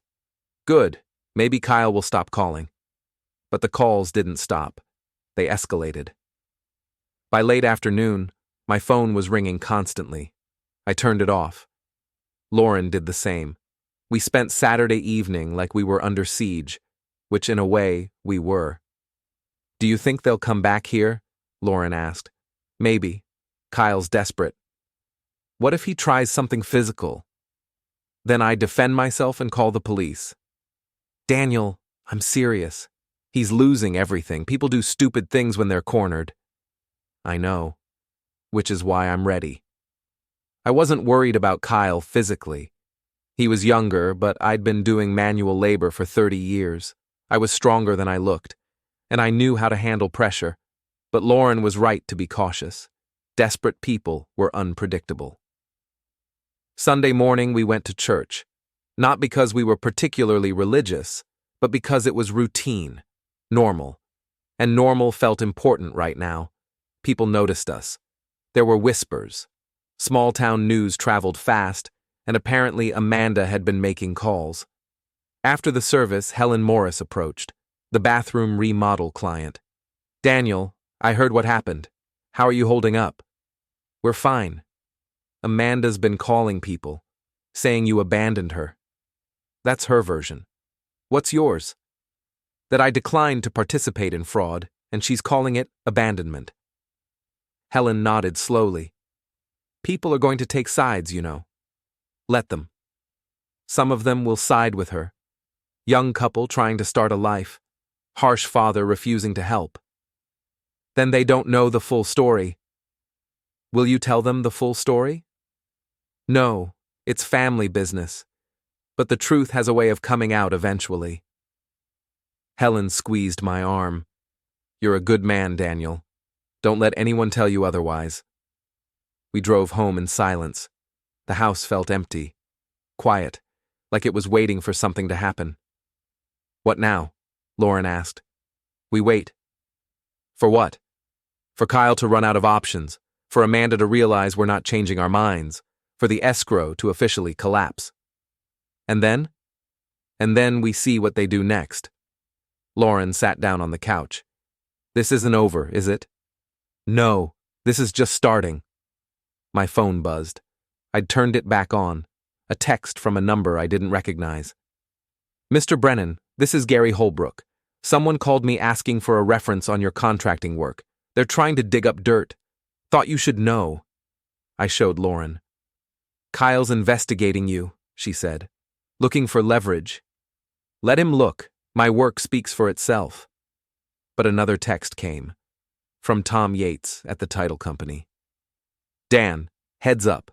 Good. Maybe Kyle will stop calling. But the calls didn't stop. They escalated. By late afternoon, my phone was ringing constantly. I turned it off. Lauren did the same. We spent Saturday evening like we were under siege, which in a way we were. Do you think they'll come back here? Lauren asked. Maybe. Kyle's desperate. What if he tries something physical? Then I defend myself and call the police. Daniel, I'm serious. He's losing everything. People do stupid things when they're cornered. I know. Which is why I'm ready. I wasn't worried about Kyle physically. He was younger, but I'd been doing manual labor for 30 years. I was stronger than I looked, and I knew how to handle pressure. But Lauren was right to be cautious. Desperate people were unpredictable. Sunday morning we went to church, not because we were particularly religious, but because it was routine, normal. And normal felt important right now. People noticed us. There were whispers. Small-town news traveled fast, and apparently Amanda had been making calls. After the service, Helen Morris approached, the bathroom remodel client. Daniel, I heard what happened. How are you holding up? We're fine. Amanda's been calling people, saying you abandoned her. That's her version. What's yours? That I declined to participate in fraud, and she's calling it abandonment. Helen nodded slowly. People are going to take sides, you know. Let them. Some of them will side with her. Young couple trying to start a life. Harsh father refusing to help. Then they don't know the full story. Will you tell them the full story? No, it's family business. But the truth has a way of coming out eventually. Helen squeezed my arm. You're a good man, Daniel. Don't let anyone tell you otherwise. We drove home in silence. The house felt empty, quiet, like it was waiting for something to happen. What now? Lauren asked. We wait. For what? For Kyle to run out of options, for Amanda to realize we're not changing our minds, for the escrow to officially collapse. And then? And then we see what they do next. Lauren sat down on the couch. This isn't over, is it? No, this is just starting. My phone buzzed. I'd turned it back on. A text from a number I didn't recognize. Mr. Brennan, this is Gary Holbrook. Someone called me asking for a reference on your contracting work. They're trying to dig up dirt. Thought you should know. I showed Lauren. Kyle's investigating you, she said. Looking for leverage. Let him look. My work speaks for itself. But another text came. From Tom Yates at the title company. Dan, heads up.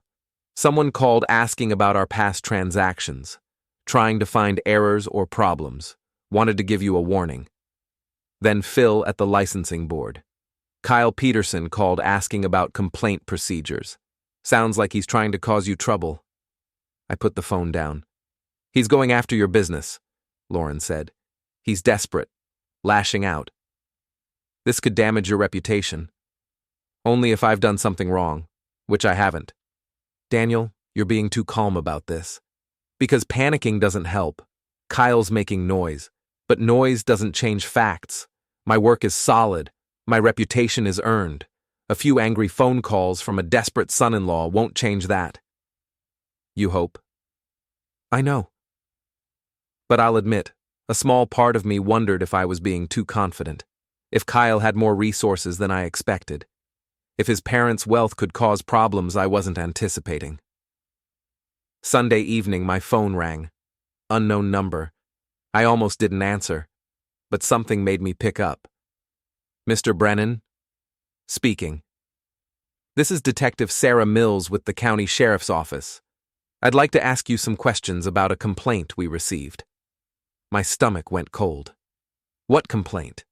Someone called asking about our past transactions, trying to find errors or problems, wanted to give you a warning. Then Phil at the licensing board. Kyle Peterson called asking about complaint procedures. Sounds like he's trying to cause you trouble. I put the phone down. He's going after your business, Lauren said. He's desperate, lashing out. This could damage your reputation. Only if I've done something wrong, which I haven't. Daniel, you're being too calm about this. Because panicking doesn't help. Kyle's making noise, but noise doesn't change facts. My work is solid. My reputation is earned. A few angry phone calls from a desperate son-in-law won't change that. You hope? I know. But I'll admit, a small part of me wondered if I was being too confident. If Kyle had more resources than I expected. If his parents' wealth could cause problems I wasn't anticipating. Sunday evening, my phone rang. Unknown number. I almost didn't answer, but something made me pick up. Mr. Brennan? Speaking. This is Detective Sarah Mills with the County Sheriff's Office. I'd like to ask you some questions about a complaint we received. My stomach went cold. What complaint?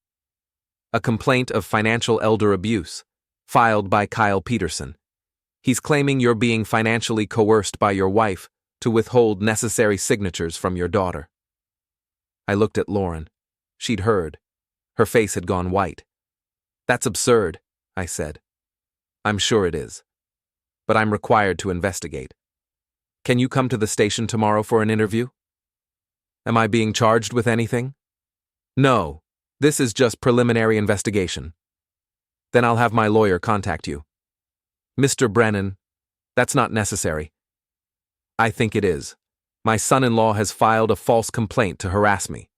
A complaint of financial elder abuse, filed by Kyle Peterson. He's claiming you're being financially coerced by your wife to withhold necessary signatures from your daughter. I looked at Lauren. She'd heard. Her face had gone white. That's absurd, I said. I'm sure it is. But I'm required to investigate. Can you come to the station tomorrow for an interview? Am I being charged with anything? No, this is just preliminary investigation. Then I'll have my lawyer contact you. Mr. Brennan, that's not necessary. I think it is. My son-in-law has filed a false complaint to harass me.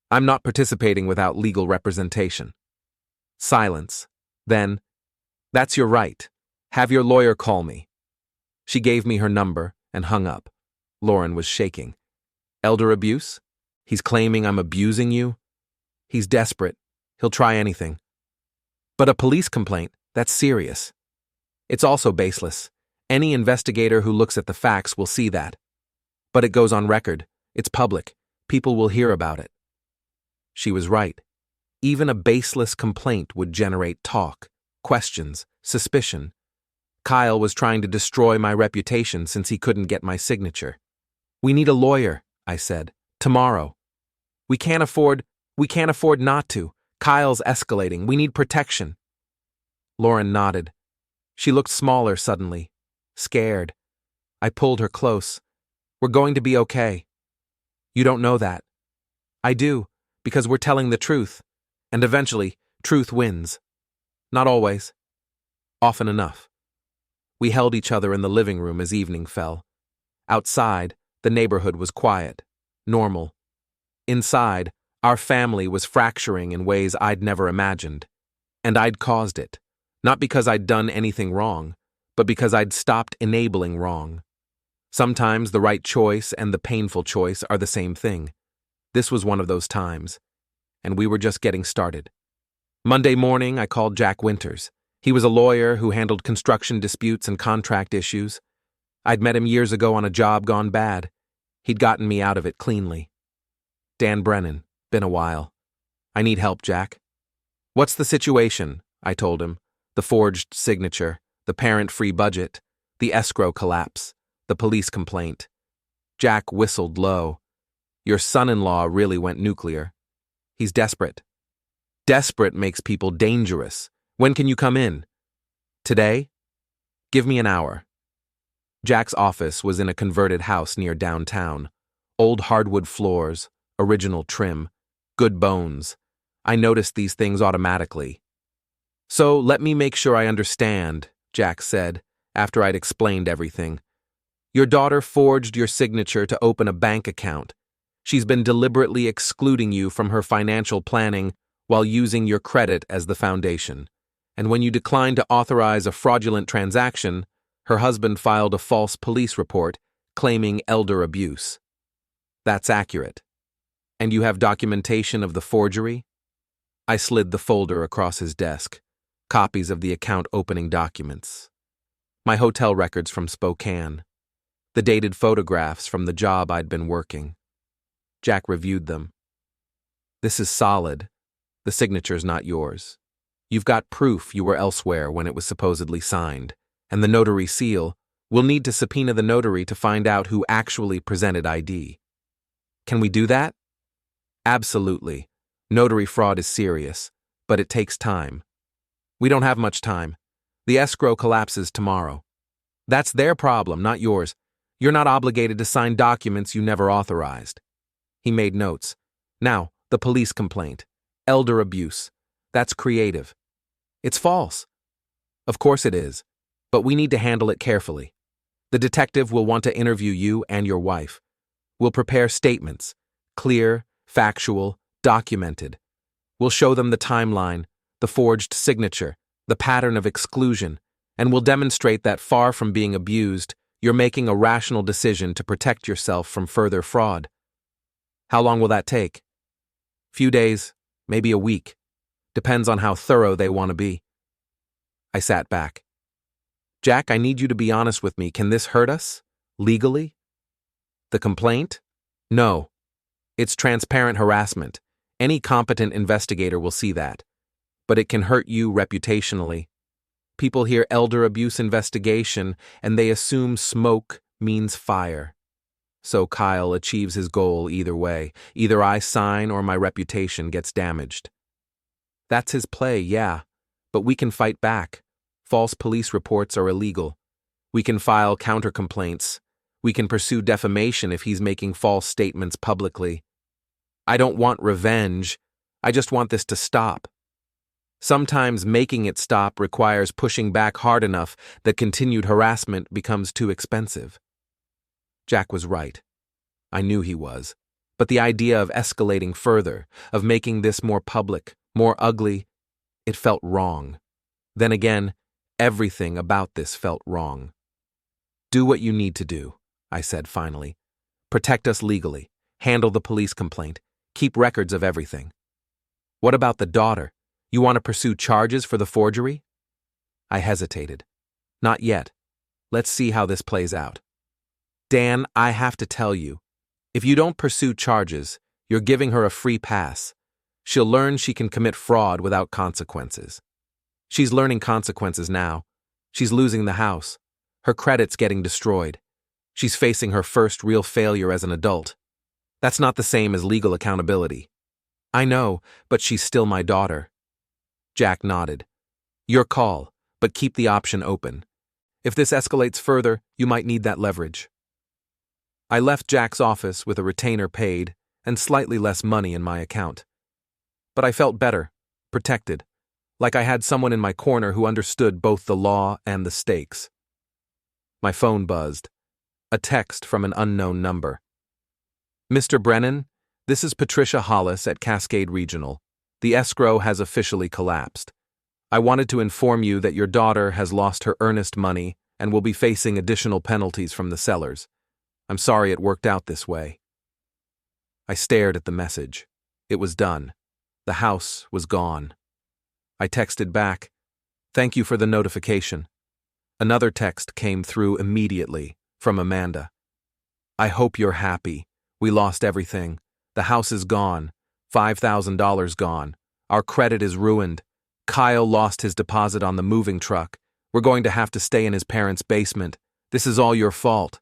I'm not participating without legal representation. Silence. Then, that's your right. Have your lawyer call me. She gave me her number and hung up. Lauren was shaking. Elder abuse? He's claiming I'm abusing you? He's desperate. He'll try anything. But a police complaint, that's serious. It's also baseless. Any investigator who looks at the facts will see that. But it goes on record. It's public. People will hear about it. She was right. Even a baseless complaint would generate talk, questions, suspicion. Kyle was trying to destroy my reputation since he couldn't get my signature. We need a lawyer, I said. Tomorrow. We can't afford not to. Kyle's escalating. We need protection. Lauren nodded. She looked smaller suddenly, scared. I pulled her close. We're going to be okay. You don't know that. I do, because we're telling the truth. And eventually, truth wins. Not always. Often enough. We held each other in the living room as evening fell. Outside, the neighborhood was quiet, normal. Inside, our family was fracturing in ways I'd never imagined. And I'd caused it. Not because I'd done anything wrong, but because I'd stopped enabling wrong. Sometimes the right choice and the painful choice are the same thing. This was one of those times. And we were just getting started. Monday morning, I called Jack Winters. He was a lawyer who handled construction disputes and contract issues. I'd met him years ago on a job gone bad. He'd gotten me out of it cleanly. Dan Brennan. Been a while. I need help, Jack. What's the situation? I told him. The forged signature, the parent-free budget, the escrow collapse, the police complaint. Jack whistled low. Your son-in-law really went nuclear. He's desperate. Desperate makes people dangerous. When can you come in? Today? Give me an hour. Jack's office was in a converted house near downtown. Old hardwood floors, original trim, good bones. I noticed these things automatically. So let me make sure I understand, Jack said, after I'd explained everything. Your daughter forged your signature to open a bank account. She's been deliberately excluding you from her financial planning while using your credit as the foundation. And when you declined to authorize a fraudulent transaction, her husband filed a false police report claiming elder abuse. That's accurate. And you have documentation of the forgery? I slid the folder across his desk, copies of the account opening documents. My hotel records from Spokane. The dated photographs from the job I'd been working. Jack reviewed them. This is solid. The signature's not yours. You've got proof you were elsewhere when it was supposedly signed, and the notary seal. We'll need to subpoena the notary to find out who actually presented ID. Can we do that? Absolutely. Notary fraud is serious, but it takes time. We don't have much time. The escrow collapses tomorrow. That's their problem, not yours. You're not obligated to sign documents you never authorized. He made notes. Now, the police complaint. Elder abuse. That's creative. It's false. Of course it is, but we need to handle it carefully. The detective will want to interview you and your wife. We'll prepare statements. Clear, factual, documented. We'll show them the timeline, the forged signature, the pattern of exclusion, and we'll demonstrate that far from being abused, you're making a rational decision to protect yourself from further fraud. How long will that take? Few days, maybe a week. Depends on how thorough they want to be. I sat back. Jack, I need you to be honest with me. Can this hurt us? Legally? The complaint? No. It's transparent harassment. Any competent investigator will see that. But it can hurt you reputationally. People hear elder abuse investigation and they assume smoke means fire. So Kyle achieves his goal either way. Either I sign or my reputation gets damaged. That's his play, yeah. But we can fight back. False police reports are illegal. We can file counter-complaints. We can pursue defamation if he's making false statements publicly. I don't want revenge. I just want this to stop. Sometimes making it stop requires pushing back hard enough that continued harassment becomes too expensive. Jack was right. I knew he was. But the idea of escalating further, of making this more public, more ugly, it felt wrong. Then again, everything about this felt wrong. Do what you need to do, I said finally. Protect us legally. Handle the police complaint. Keep records of everything. What about the daughter? You want to pursue charges for the forgery? I hesitated. Not yet. Let's see how this plays out. Dan, I have to tell you, if you don't pursue charges, you're giving her a free pass. She'll learn she can commit fraud without consequences. She's learning consequences now. She's losing the house. Her credit's getting destroyed. She's facing her first real failure as an adult. That's not the same as legal accountability. I know, but she's still my daughter. Jack nodded. Your call, but keep the option open. If this escalates further, you might need that leverage. I left Jack's office with a retainer paid and slightly less money in my account. But I felt better, protected, like I had someone in my corner who understood both the law and the stakes. My phone buzzed. A text from an unknown number. Mr. Brennan, this is Patricia Hollis at Cascade Regional. The escrow has officially collapsed. I wanted to inform you that your daughter has lost her earnest money and will be facing additional penalties from the sellers. I'm sorry it worked out this way. I stared at the message. It was done. The house was gone. I texted back, "Thank you for the notification." Another text came through immediately from Amanda. "I hope you're happy. We lost everything. The house is gone. $5,000 gone. Our credit is ruined. Kyle lost his deposit on the moving truck. We're going to have to stay in his parents' basement. This is all your fault."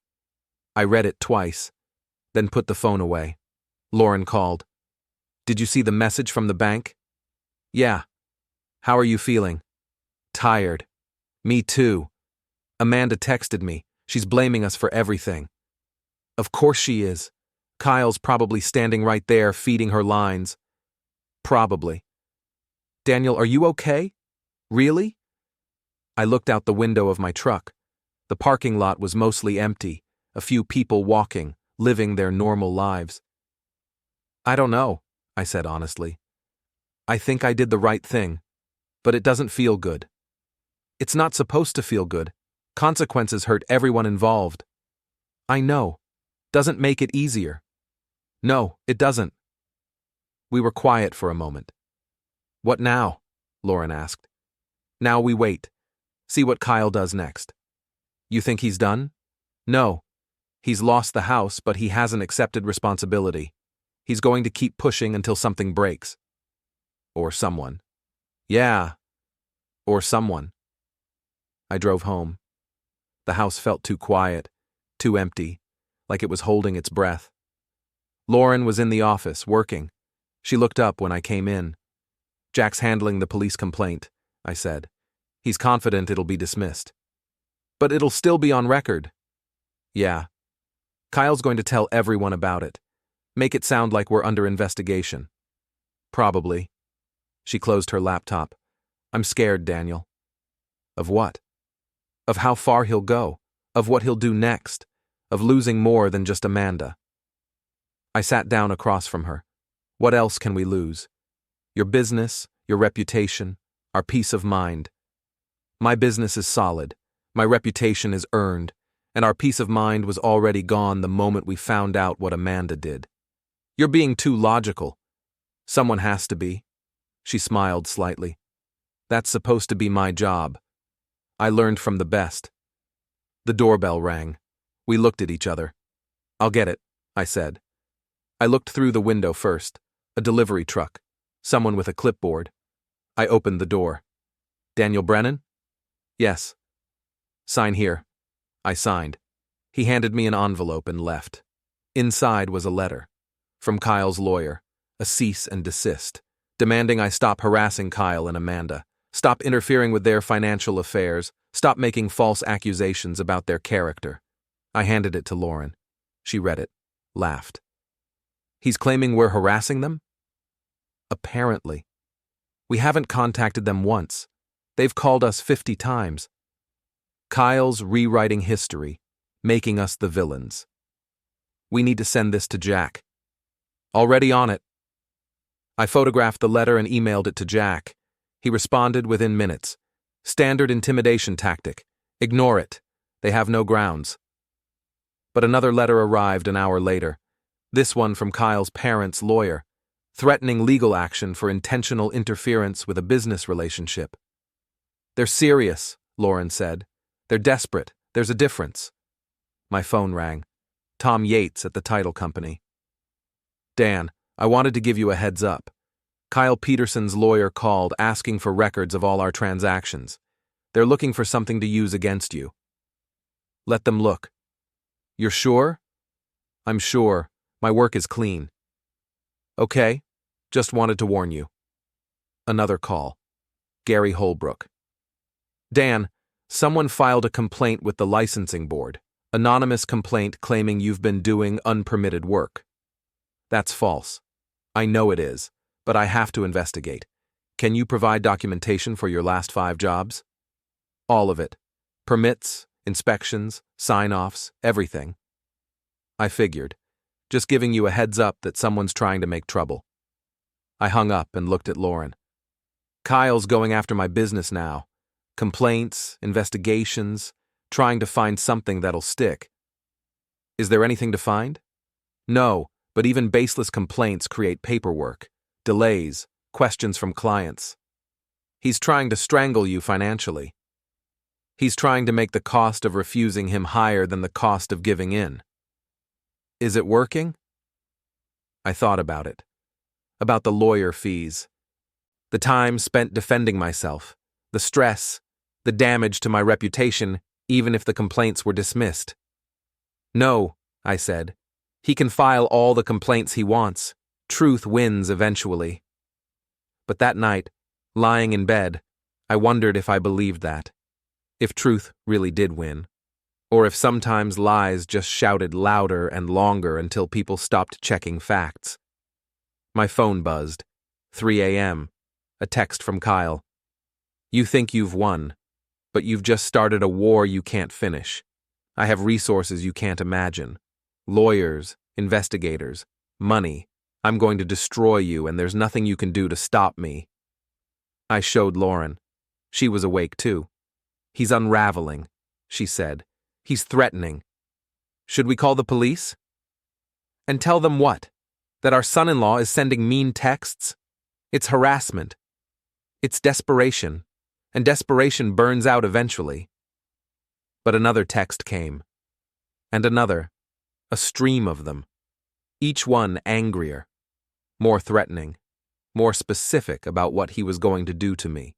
I read it twice, then put the phone away. Lauren called. "Did you see the message from the bank?" "Yeah." "How are you feeling?" "Tired." "Me too." Amanda texted me. She's blaming us for everything. Of course she is. Kyle's probably standing right there feeding her lines. Probably. "Daniel, are you okay? Really?" I looked out the window of my truck. The parking lot was mostly empty, a few people walking, living their normal lives. "I don't know," I said honestly. "I think I did the right thing, but it doesn't feel good. It's not supposed to feel good. Consequences hurt everyone involved." "I know. Doesn't make it easier." "No, it doesn't." We were quiet for a moment. "What now?" Lauren asked. "Now we wait. See what Kyle does next." "You think he's done?" "No. He's lost the house, but he hasn't accepted responsibility. He's going to keep pushing until something breaks." "Or someone." "Yeah. Or someone." I drove home. The house felt too quiet, too empty, like it was holding its breath. Lauren was in the office, working. She looked up when I came in. "Jack's handling the police complaint," I said. "He's confident it'll be dismissed." "But it'll still be on record." "Yeah. Kyle's going to tell everyone about it. Make it sound like we're under investigation." "Probably." She closed her laptop. "I'm scared, Daniel." "Of what?" "Of how far he'll go. Of what he'll do next. Of losing more than just Amanda." I sat down across from her. "What else can we lose? Your business, your reputation, our peace of mind. My business is solid. My reputation is earned. And our peace of mind was already gone the moment we found out what Amanda did. You're being too logical." "Someone has to be." She smiled slightly. That's supposed to be my job. I learned from the best. The doorbell rang. We looked at each other. I'll get it, I said. I looked through the window first. A delivery truck. Someone with a clipboard. I opened the door. Daniel Brennan? Yes. Sign here. I signed. He handed me an envelope and left. Inside was a letter. From Kyle's lawyer. A cease and desist. Demanding I stop harassing Kyle and Amanda. Stop interfering with their financial affairs. Stop making false accusations about their character. I handed it to Lauren. She read it. Laughed. He's claiming we're harassing them? Apparently. We haven't contacted them once. They've called us 50 times. Kyle's rewriting history, making us the villains. We need to send this to Jack. Already on it. I photographed the letter and emailed it to Jack. He responded within minutes. Standard intimidation tactic. Ignore it. They have no grounds. But another letter arrived an hour later. This one from Kyle's parents' lawyer, threatening legal action for intentional interference with a business relationship. They're serious, Lauren said. They're desperate. There's a difference. My phone rang. Tom Yates at the title company. Dan, I wanted to give you a heads up. Kyle Peterson's lawyer called asking for records of all our transactions. They're looking for something to use against you. Let them look. You're sure? I'm sure. My work is clean. Okay, just wanted to warn you. Another call. Gary Holbrook. Dan, someone filed a complaint with the licensing board. Anonymous complaint claiming you've been doing unpermitted work. That's false. I know it is, but I have to investigate. Can you provide documentation for your last 5 jobs? All of it. Permits, inspections, sign-offs, everything. I figured. Just giving you a heads up that someone's trying to make trouble. I hung up and looked at Lauren. Kyle's going after my business now. Complaints, investigations, trying to find something that'll stick. Is there anything to find? No, but even baseless complaints create paperwork, delays, questions from clients. He's trying to strangle you financially. He's trying to make the cost of refusing him higher than the cost of giving in. Is it working? I thought about it. About the lawyer fees. The time spent defending myself. The stress. The damage to my reputation, even if the complaints were dismissed. No, I said. He can file all the complaints he wants. Truth wins eventually. But that night, lying in bed, I wondered if I believed that. If truth really did win. Or if sometimes lies just shouted louder and longer until people stopped checking facts. My phone buzzed. 3 a.m. A text from Kyle. You think you've won, but you've just started a war you can't finish. I have resources you can't imagine. Lawyers, investigators, money. I'm going to destroy you and there's nothing you can do to stop me. I showed Lauren. She was awake too. He's unraveling, she said. He's threatening. Should we call the police? And tell them what? That our son-in-law is sending mean texts? It's harassment. It's desperation. And desperation burns out eventually. But another text came. And another. A stream of them. Each one angrier. More threatening. More specific about what he was going to do to me.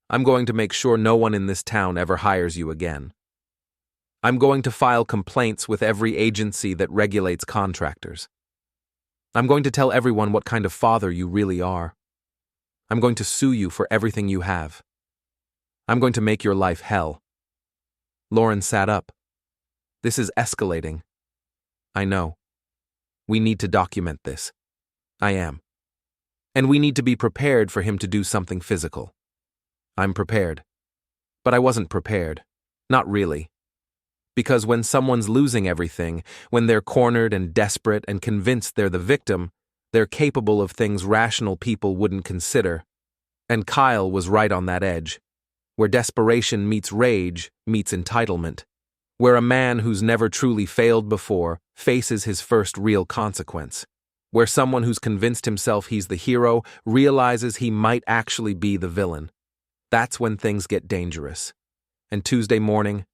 I'm going to make sure no one in this town ever hires you again. I'm going to file complaints with every agency that regulates contractors. I'm going to tell everyone what kind of father you really are. I'm going to sue you for everything you have. I'm going to make your life hell. Lauren sat up. This is escalating. I know. We need to document this. I am. And we need to be prepared for him to do something physical. I'm prepared. But I wasn't prepared. Not really. Because when someone's losing everything, when they're cornered and desperate and convinced they're the victim, they're capable of things rational people wouldn't consider. And Kyle was right on that edge, where desperation meets rage meets entitlement, where a man who's never truly failed before faces his first real consequence. where someone who's convinced himself he's the hero realizes he might actually be the villain. That's when things get dangerous. And Tuesday morning,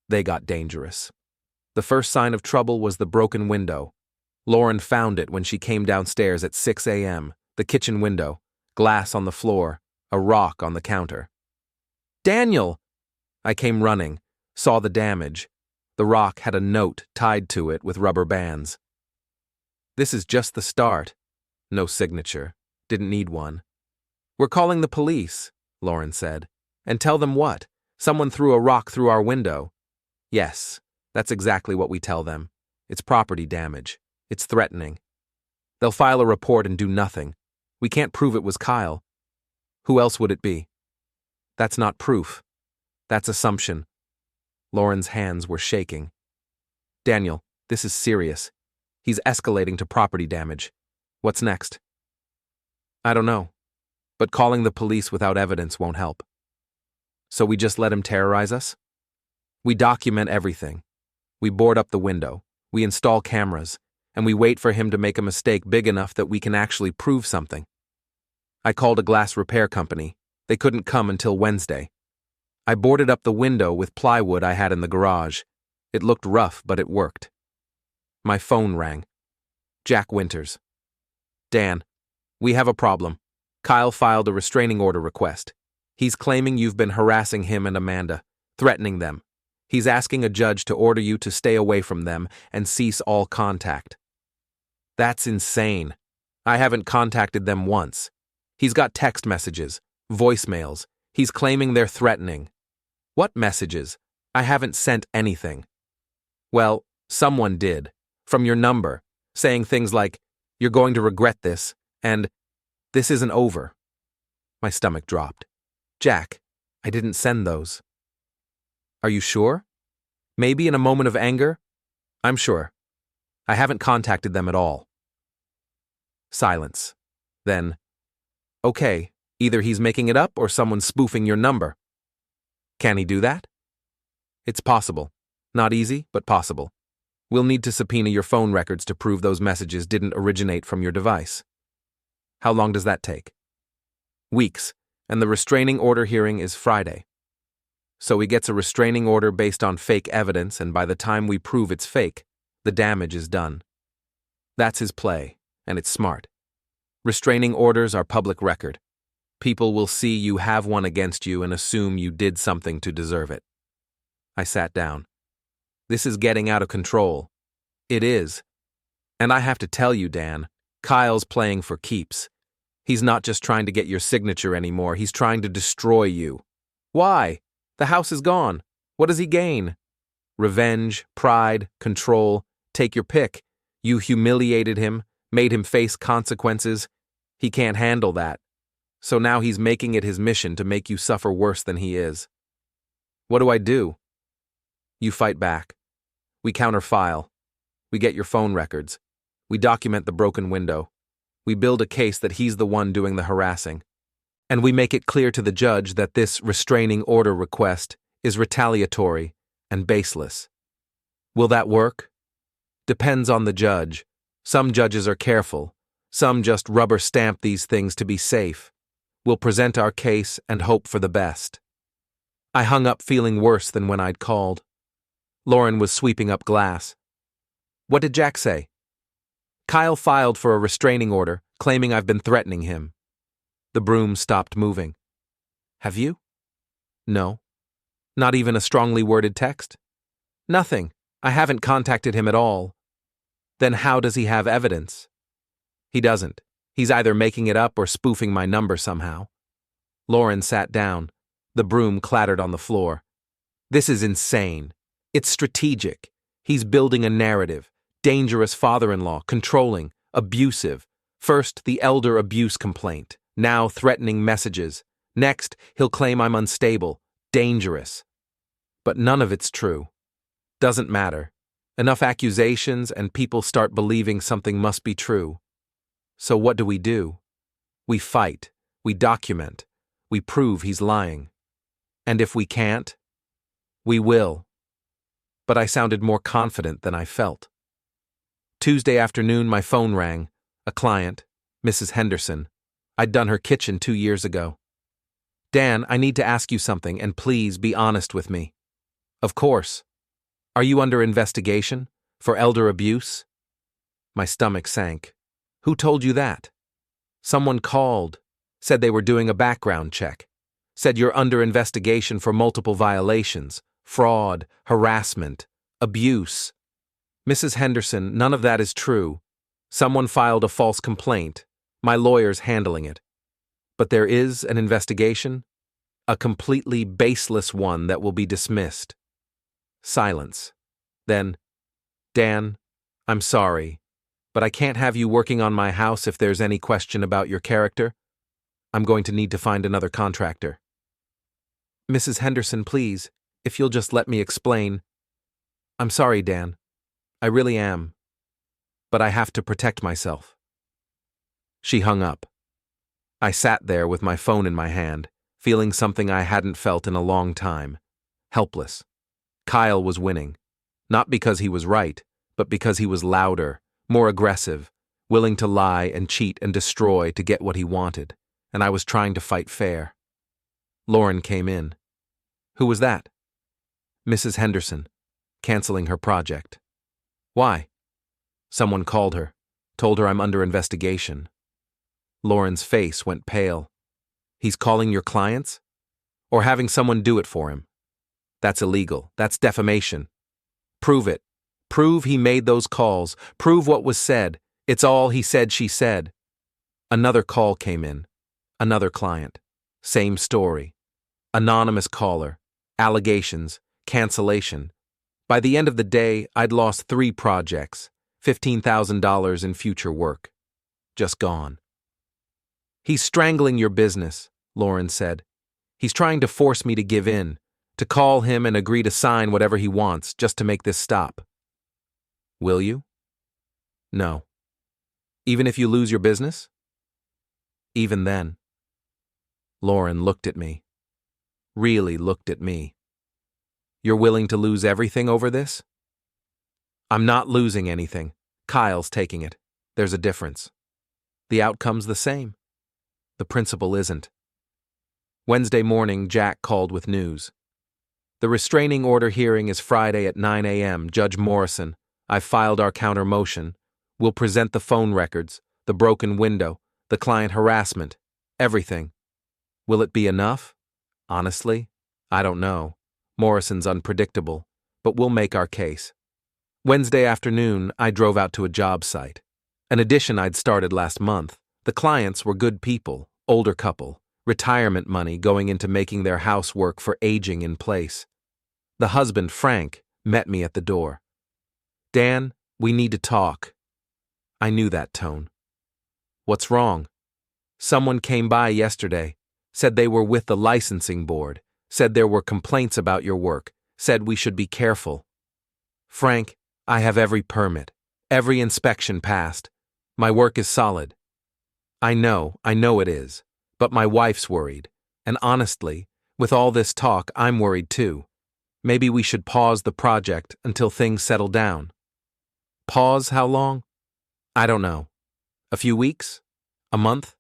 they got dangerous. The first sign of trouble was the broken window. Lauren found it when she came downstairs at 6 a.m., the kitchen window, glass on the floor, a rock on the counter. "Daniel!" I came running, saw the damage. The rock had a note tied to it with rubber bands. "This is just the start." No signature. Didn't need one. "We're calling the police," Lauren said. "And tell them what? Someone threw a rock through our window." "Yes, that's exactly what we tell them. It's property damage. It's threatening. They'll file a report and do nothing. We can't prove it was Kyle. Who else would it be?" "That's not proof. That's assumption." Lauren's hands were shaking. "Daniel, this is serious. He's escalating to property damage. What's next?" "I don't know. But calling the police without evidence won't help." "So we just let him terrorize us?" "We document everything. We board up the window. We install cameras. And we wait for him to make a mistake big enough that we can actually prove something." I called a glass repair company. They couldn't come until Wednesday. I boarded up the window with plywood I had in the garage. It looked rough, but it worked. My phone rang. Jack Winters. "Dan, we have a problem. Kyle filed a restraining order request. He's claiming you've been harassing him and Amanda, threatening them. He's asking a judge to order you to stay away from them and cease all contact." "That's insane. I haven't contacted them once. He's got text messages, voicemails. He's claiming they're threatening." "What messages? I haven't sent anything." "Well, someone did. From your number, saying things like, 'You're going to regret this,' and 'This isn't over.'" My stomach dropped. "Jack, I didn't send those." "Are you sure? Maybe in a moment of anger?" "I'm sure. I haven't contacted them at all." Silence. Then, "Okay, either he's making it up or someone's spoofing your number." "Can he do that?" "It's possible. Not easy, but possible. We'll need to subpoena your phone records to prove those messages didn't originate from your device." "How long does that take?" "Weeks, and the restraining order hearing is Friday." "So he gets a restraining order based on fake evidence, and by the time we prove it's fake, the damage is done." That's his play, and it's smart. Restraining orders are public record. People will see you have one against you and assume you did something to deserve it. I sat down. "This is getting out of control." "It is. And I have to tell you, Dan, Kyle's playing for keeps. He's not just trying to get your signature anymore, he's trying to destroy you." "Why? The house is gone. What does he gain?" "Revenge, pride, control. Take your pick. You humiliated him, made him face consequences. He can't handle that. So now he's making it his mission to make you suffer worse than he is." "What do I do?" "You fight back. We counterfile. We get your phone records. We document the broken window. We build a case that he's the one doing the harassing. And we make it clear to the judge that this restraining order request is retaliatory and baseless." "Will that work?" "Depends on the judge. Some judges are careful. Some just rubber stamp these things to be safe. We'll present our case and hope for the best." I hung up feeling worse than when I'd called. Lauren was sweeping up glass. "What did Jack say?" "Kyle filed for a restraining order, claiming I've been threatening him." The broom stopped moving. "Have you?" "No." "Not even a strongly worded text?" "Nothing. I haven't contacted him at all." "Then how does he have evidence?" "He doesn't. He's either making it up or spoofing my number somehow." Lauren sat down. The broom clattered on the floor. "This is insane. It's strategic. He's building a narrative. Dangerous father-in-law, controlling, abusive. First, the elder abuse complaint. Now, threatening messages. Next, he'll claim I'm unstable, dangerous. But none of it's true. Doesn't matter. Enough accusations and people start believing something must be true. So what do? We fight. We document. We prove he's lying. And if we can't, we will. But I sounded more confident than I felt. Tuesday afternoon, my phone rang. A client, Mrs. Henderson. I'd done her kitchen 2 years ago. Dan, I need to ask you something, and please be honest with me. Of course. Are you under investigation? For elder abuse? My stomach sank. Who told you that? Someone called. Said they were doing a background check. Said you're under investigation for multiple violations, fraud, harassment, abuse. Mrs. Henderson, none of that is true. Someone filed a false complaint. My lawyer's handling it. But there is an investigation? A completely baseless one that will be dismissed. Silence. Then, Dan, I'm sorry, but I can't have you working on my house if there's any question about your character. I'm going to need to find another contractor. Mrs. Henderson, please, if you'll just let me explain. I'm sorry, Dan. I really am. But I have to protect myself. She hung up. I sat there with my phone in my hand, feeling something I hadn't felt in a long time. Helpless. Kyle was winning. Not because he was right, but because he was louder, more aggressive, willing to lie and cheat and destroy to get what he wanted, and I was trying to fight fair. Lauren came in. Who was that? Mrs. Henderson, canceling her project. Why? Someone called her, told her I'm under investigation. Lauren's face went pale. He's calling your clients? Or having someone do it for him? That's illegal. That's defamation. Prove it. Prove he made those calls. Prove what was said. It's all he said she said. Another call came in. Another client. Same story. Anonymous caller. Allegations. Cancellation. By the end of the day, I'd lost 3 projects. $15,000 in future work. Just gone. He's strangling your business, Lauren said. He's trying to force me to give in, to call him and agree to sign whatever he wants just to make this stop. Will you? No. Even if you lose your business? Even then. Lauren looked at me. Really looked at me. You're willing to lose everything over this? I'm not losing anything. Kyle's taking it. There's a difference. The outcome's the same. The principle isn't. Wednesday morning, Jack called with news. The restraining order hearing is Friday at 9 a.m. Judge Morrison, I've filed our counter motion. We'll present the phone records, the broken window, the client harassment, everything. Will it be enough? Honestly, I don't know. Morrison's unpredictable, but we'll make our case. Wednesday afternoon, I drove out to a job site. An addition I'd started last month. The clients were good people, older couple, retirement money going into making their house work for aging in place. The husband, Frank, met me at the door. Dan, we need to talk. I knew that tone. What's wrong? Someone came by yesterday, said they were with the licensing board, said there were complaints about your work, said we should be careful. Frank, I have every permit, every inspection passed. My work is solid. I know it is, but my wife's worried, and honestly, with all this talk, I'm worried too. Maybe we should pause the project until things settle down. Pause how long? I don't know. A few weeks? A month?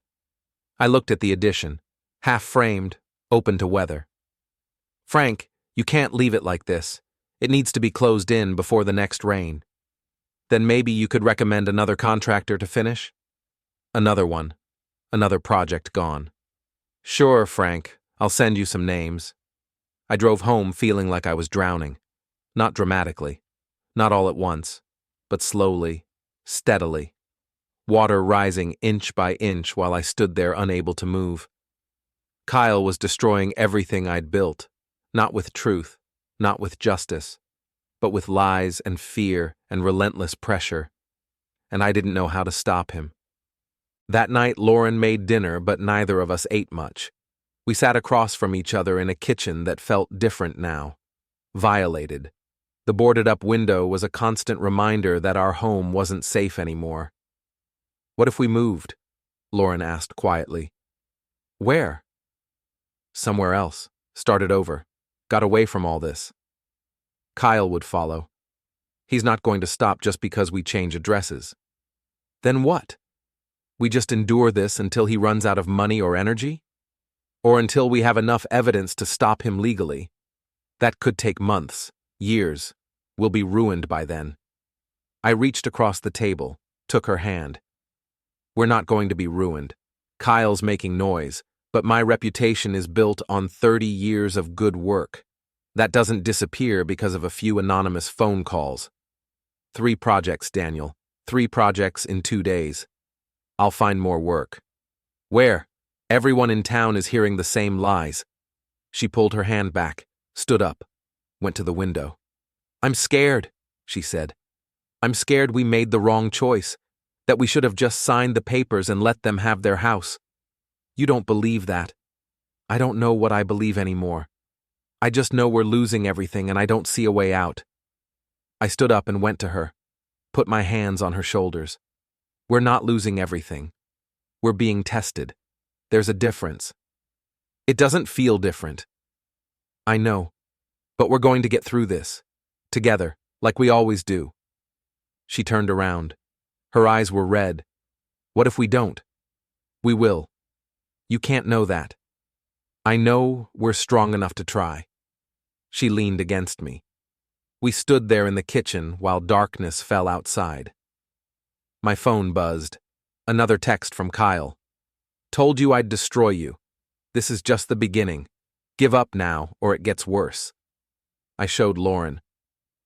I looked at the addition, half-framed, open to weather. Frank, you can't leave it like this. It needs to be closed in before the next rain. Then maybe you could recommend another contractor to finish? Another one. Another project gone. Sure, Frank, I'll send you some names. I drove home feeling like I was drowning. Not dramatically. Not all at once. But slowly, steadily. Water rising inch by inch while I stood there unable to move. Kyle was destroying everything I'd built. Not with truth, not with justice, but with lies and fear and relentless pressure. And I didn't know how to stop him. That night, Lauren made dinner, but neither of us ate much. We sat across from each other in a kitchen that felt different now. Violated. The boarded-up window was a constant reminder that our home wasn't safe anymore. What if we moved? Lauren asked quietly. Where? Somewhere else. Started over. Got away from all this. Kyle would follow. He's not going to stop just because we change addresses. Then what? We just endure this until he runs out of money or energy? Or until we have enough evidence to stop him legally? That could take months, years. We'll be ruined by then. I reached across the table, took her hand. We're not going to be ruined. Kyle's making noise, but my reputation is built on 30 years of good work. That doesn't disappear because of a few anonymous phone calls. 3 projects, Daniel. 3 projects in 2 days. I'll find more work. Where? Everyone in town is hearing the same lies. She pulled her hand back, stood up, went to the window. I'm scared, she said. I'm scared we made the wrong choice, that we should have just signed the papers and let them have their house. You don't believe that. I don't know what I believe anymore. I just know we're losing everything and I don't see a way out. I stood up and went to her, put my hands on her shoulders. We're not losing everything. We're being tested. There's a difference. It doesn't feel different. I know, but we're going to get through this. Together, like we always do. She turned around. Her eyes were red. What if we don't? We will. You can't know that. I know we're strong enough to try. She leaned against me. We stood there in the kitchen while darkness fell outside. My phone buzzed. Another text from Kyle. Told you I'd destroy you. This is just the beginning. Give up now, or it gets worse. I showed Lauren.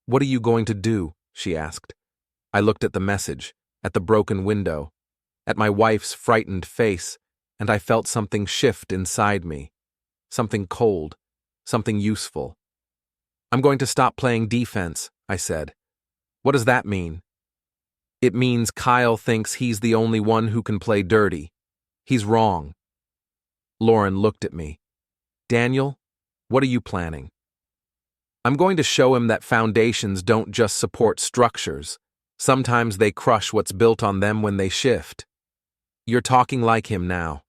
What are you going to do? She asked. I looked at the message, at the broken window, at my wife's frightened face, and I felt something shift inside me. Something cold, something useful. I'm going to stop playing defense, I said. What does that mean? It means Kyle thinks he's the only one who can play dirty. He's wrong. Lauren looked at me. Daniel, what are you planning? I'm going to show him that foundations don't just support structures. Sometimes they crush what's built on them when they shift. You're talking like him now.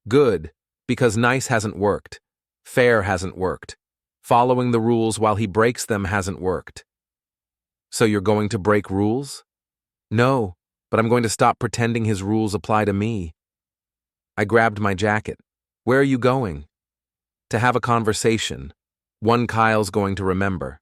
Good, because nice hasn't worked. Fair hasn't worked. Following the rules while he breaks them hasn't worked. So you're going to break rules? No, but I'm going to stop pretending his rules apply to me. I grabbed my jacket. Where are you going? To have a conversation. One Kyle's going to remember.